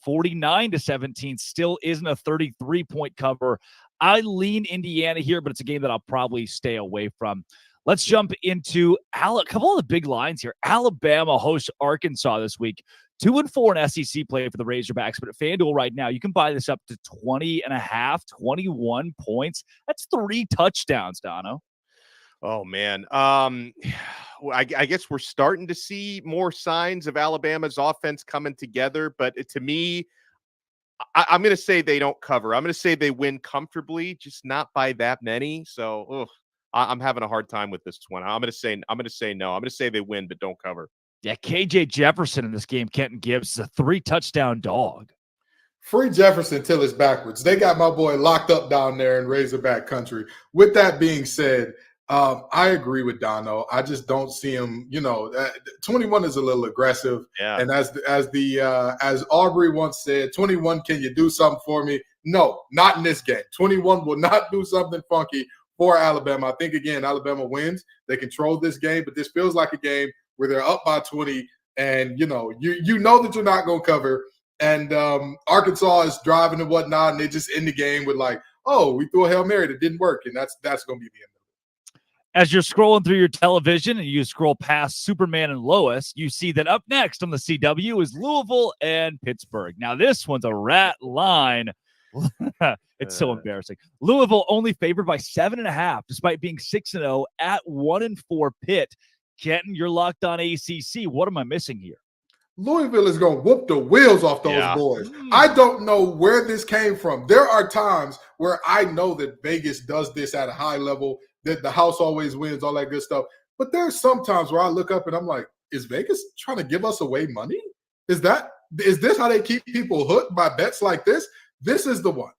Speaker 1: 49-17 still isn't a 33-point cover. I lean Indiana here, but it's a game that I'll probably stay away from. Let's jump into a couple of the big lines here. Alabama hosts Arkansas this week. 2-4 in SEC play for the Razorbacks, but at FanDuel right now, you can buy this up to 20.5, 21 points. That's 3 touchdowns, Dono.
Speaker 2: Oh, man. I guess we're starting to see more signs of Alabama's offense coming together. But to me, I'm going to say they don't cover. I'm going to say they win comfortably, just not by that many. So I'm having a hard time with this one. I'm going to say no. I'm going to say they win, but don't cover.
Speaker 1: Yeah, KJ Jefferson in this game, Kenton Gibbs, is a 3-touchdown dog.
Speaker 4: Free Jefferson till it's backwards. They got my boy locked up down there in Razorback country. With that being said, I agree with Dono. I just don't see him. 21 is a little aggressive.
Speaker 2: Yeah.
Speaker 4: And as Aubrey once said, 21, can you do something for me? No, not in this game. 21 will not do something funky for Alabama. I think, again, Alabama wins. They control this game, but this feels like a game where they're up by 20, and you know that you're not going to cover. And Arkansas is driving and whatnot, and they just end the game with like, oh, we threw a Hail Mary that didn't work, and that's going to be the end of it.
Speaker 1: As you're scrolling through your television and you scroll past Superman and Lois, you see that up next on the CW is Louisville and Pittsburgh. Now, this one's a rat line. It's so embarrassing. Louisville only favored by 7.5, despite being 6-0 at 1-4 Pitt. Kenton, you're locked on ACC. What am I missing here?
Speaker 4: Louisville is going to whoop the wheels off those boys. I don't know where this came from. There are times where I know that Vegas does this at a high level, that the house always wins, all that good stuff. But there's some times where I look up and I'm like, is Vegas trying to give us away money? Is this how they keep people hooked by bets like this? This is the one.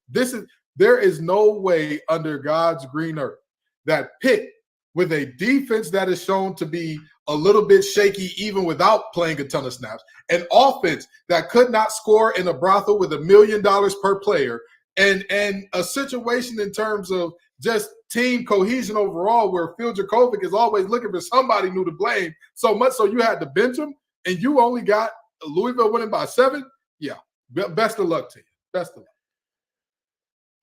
Speaker 4: There is no way under God's green earth that Pitt, with a defense that is shown to be a little bit shaky even without playing a ton of snaps, an offense that could not score in a brothel with $1 million per player, and a situation in terms of just team cohesion overall where Phil Jakovic is always looking for somebody new to blame, so much so you had to bench him, and you only got Louisville winning by 7? Yeah, best of luck to you. Best of luck.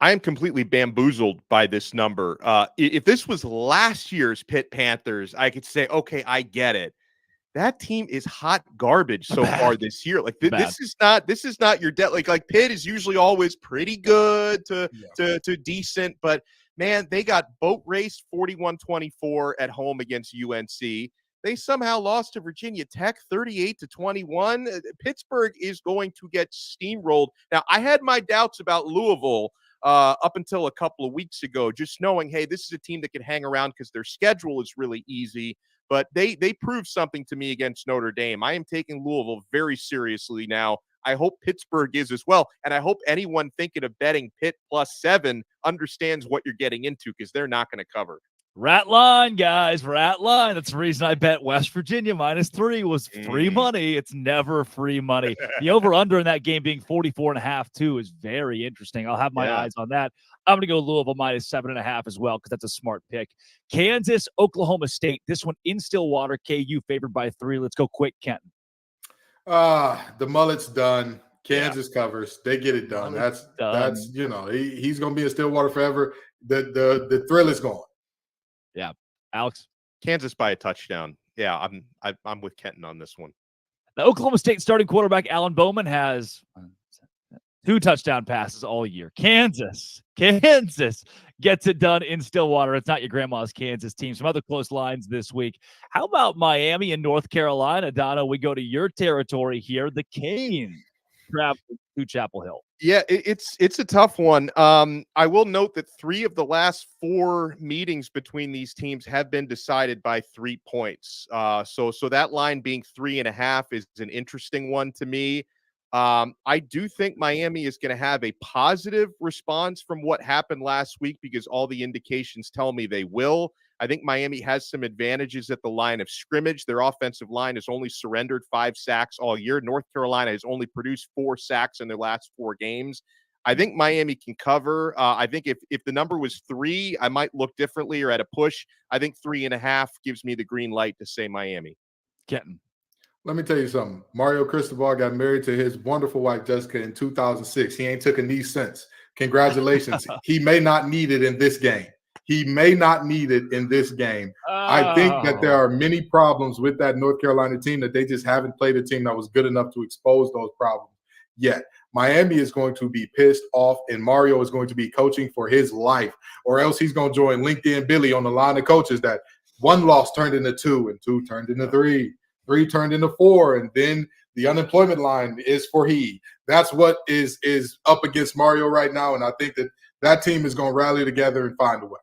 Speaker 2: I am completely bamboozled by this number. If this was last year's Pitt Panthers, I could say, okay, I get it. That team is hot garbage so far this year. Like this is not your debt. Like Pitt is usually always pretty good to decent, but man, they got boat raced 41-24 at home against UNC. They somehow lost to Virginia Tech 38-21. Pittsburgh is going to get steamrolled. Now, I had my doubts about Louisville up until a couple of weeks ago, just knowing, hey, this is a team that can hang around because their schedule is really easy. but they proved something to me against Notre Dame. I am taking Louisville very seriously now. I hope Pittsburgh is as well, and I hope anyone thinking of betting Pitt +7 understands what you're getting into, because they're not going to cover.
Speaker 1: Rat line, guys. Rat line. That's the reason I bet West Virginia -3 was free money. It's never free money. The over-under in that game being 44.5 too is very interesting. I'll have my eyes on that. I'm going to go Louisville -7.5 as well, because that's a smart pick. Kansas, Oklahoma State. This one in Stillwater. KU favored by 3. Let's go quick, Kenton.
Speaker 4: The mullet's done. Kansas covers. They get it done. That's he's going to be in Stillwater forever. The thrill is gone.
Speaker 1: Yeah, Alex.
Speaker 2: Kansas by a touchdown. Yeah, I'm with Kenton on this one.
Speaker 1: The Oklahoma State starting quarterback Alan Bowman has 2 touchdown passes all year. Kansas gets it done in Stillwater. It's not your grandma's Kansas team. Some other close lines this week. How about Miami and North Carolina? Donna, we go to your territory here. The Canes travel to Chapel Hill.
Speaker 2: Yeah, it's a tough one. I will note that 3 of the last 4 meetings between these teams have been decided by 3 points. So that line being 3.5 is an interesting one to me. I do think Miami is going to have a positive response from what happened last week, because all the indications tell me they will. I think Miami has some advantages at the line of scrimmage. Their offensive line has only surrendered 5 sacks all year. North Carolina has only produced 4 sacks in their last 4 games. I think Miami can cover. I think if the number was 3, I might look differently, or at a push. I think 3.5 gives me the green light to say Miami.
Speaker 1: Kenton.
Speaker 4: Let me tell you something. Mario Cristobal got married to his wonderful wife, Jessica, in 2006. He ain't took a knee since. Congratulations. He may not need it in this game. I think that there are many problems with that North Carolina team, that they just haven't played a team that was good enough to expose those problems yet. Miami is going to be pissed off, and Mario is going to be coaching for his life, or else he's going to join LinkedIn Billy on the line of coaches that 1 loss turned into 2, and 2 turned into 3, 3 turned into 4, and then the unemployment line is for he. That's what is up against Mario right now, and I think that team is going to rally together and find a way.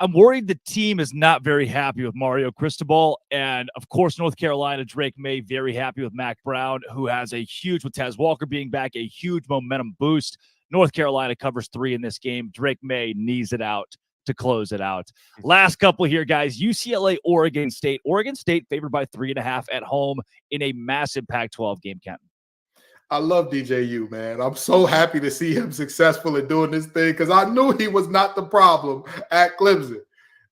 Speaker 1: I'm worried the team is not very happy with Mario Cristobal. And, of course, North Carolina, Drake May, very happy with Mac Brown, who has a huge, with Taz Walker being back, a huge momentum boost. North Carolina covers 3 in this game. Drake May knees it out to close it out. Last couple here, guys. UCLA, Oregon State. Oregon State favored by 3.5 at home in a massive Pac-12 game, Kenton.
Speaker 4: I love DJU, man. I'm so happy to see him successful in doing this thing, because I knew he was not the problem at Clemson.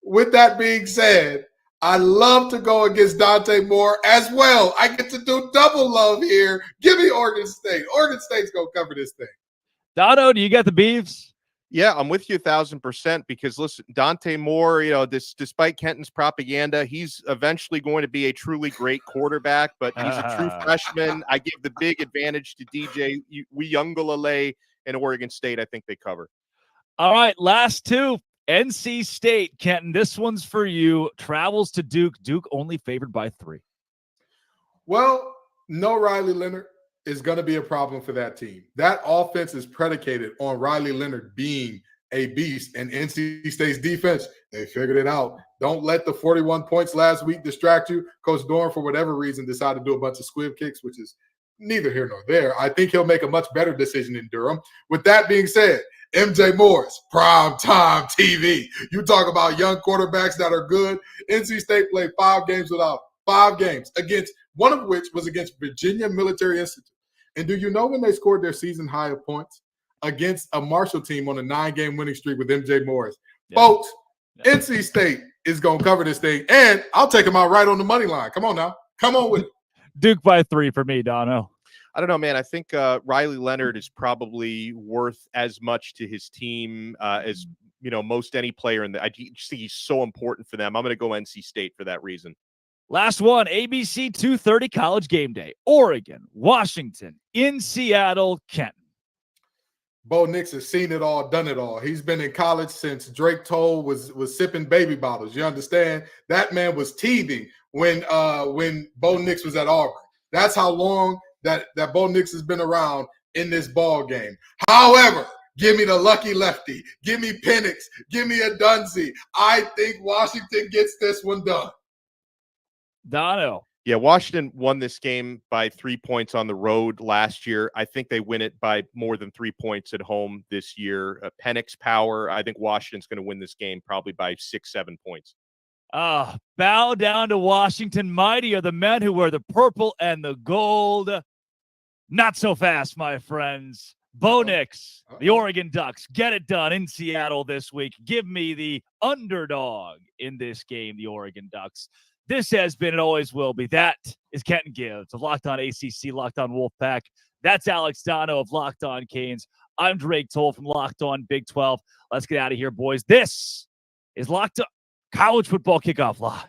Speaker 4: With that being said, I love to go against Dante Moore as well. I get to do double love here. Give me Oregon State. Oregon State's going to cover this thing.
Speaker 1: Dono, do you got the Beavs?
Speaker 2: Yeah, I'm with you 1,000%, because listen, Dante Moore, despite Kenton's propaganda, he's eventually going to be a truly great quarterback, but he's a true freshman. I give the big advantage to DJ Uyunglele and Oregon State. I think they cover.
Speaker 1: All right, last 2. NC State, Kenton, this one's for you. Travels to Duke. Duke only favored by 3.
Speaker 4: Well, no Riley Leonard is going to be a problem for that team. That offense is predicated on Riley Leonard being a beast, and NC State's defense, they figured it out. Don't let the 41 points last week distract you. Coach Dorn, for whatever reason, decided to do a bunch of squib kicks, which is neither here nor there. I think he'll make a much better decision in Durham. With that being said, MJ Morris, prime time TV. You talk about young quarterbacks that are good. NC State played 5 games without 5 games, against one of which was against Virginia Military Institute. And do you know when they scored their season high of points? Against a Marshall team on a 9-game winning streak with MJ Morris. Yeah. Folks, NC State is going to cover this thing, and I'll take them out right on the money line. Come on now. Come on with it.
Speaker 1: Duke by 3 for me, Dono.
Speaker 2: I don't know, man. I think Riley Leonard is probably worth as much to his team as most any player in the. I just think he's so important for them. I'm going to go NC State for that reason.
Speaker 1: Last one, ABC 2:30 College Game Day. Oregon, Washington, in Seattle, Kenton.
Speaker 4: Bo Nix has seen it all, done it all. He's been in college since Drake Toll was sipping baby bottles. You understand? That man was teething when Bo Nix was at Auburn. That's how long that Bo Nix has been around in this ball game. However, give me the lucky lefty. Give me Penix. Give me a Dunzy. I think Washington gets this one done.
Speaker 1: Dono.
Speaker 2: Yeah, Washington won this game by 3 points on the road last year. I think they win it by more than 3 points at home this year. Penix power. I think Washington's going to win this game probably by 6-7 points.
Speaker 1: Bow down to Washington. Mighty are the men who wear the purple and the gold. Not so fast, my friends. Bo Nix, the Oregon Ducks, get it done in Seattle this week. Give me the underdog in this game, the Oregon Ducks. This has been and always will be. That is Kenton Gibbs of Locked On ACC, Locked On Wolfpack. That's Alex Dono of Locked On Canes. I'm Drake Toll from Locked On Big 12. Let's get out of here, boys. This is Locked On College Football Kickoff Live.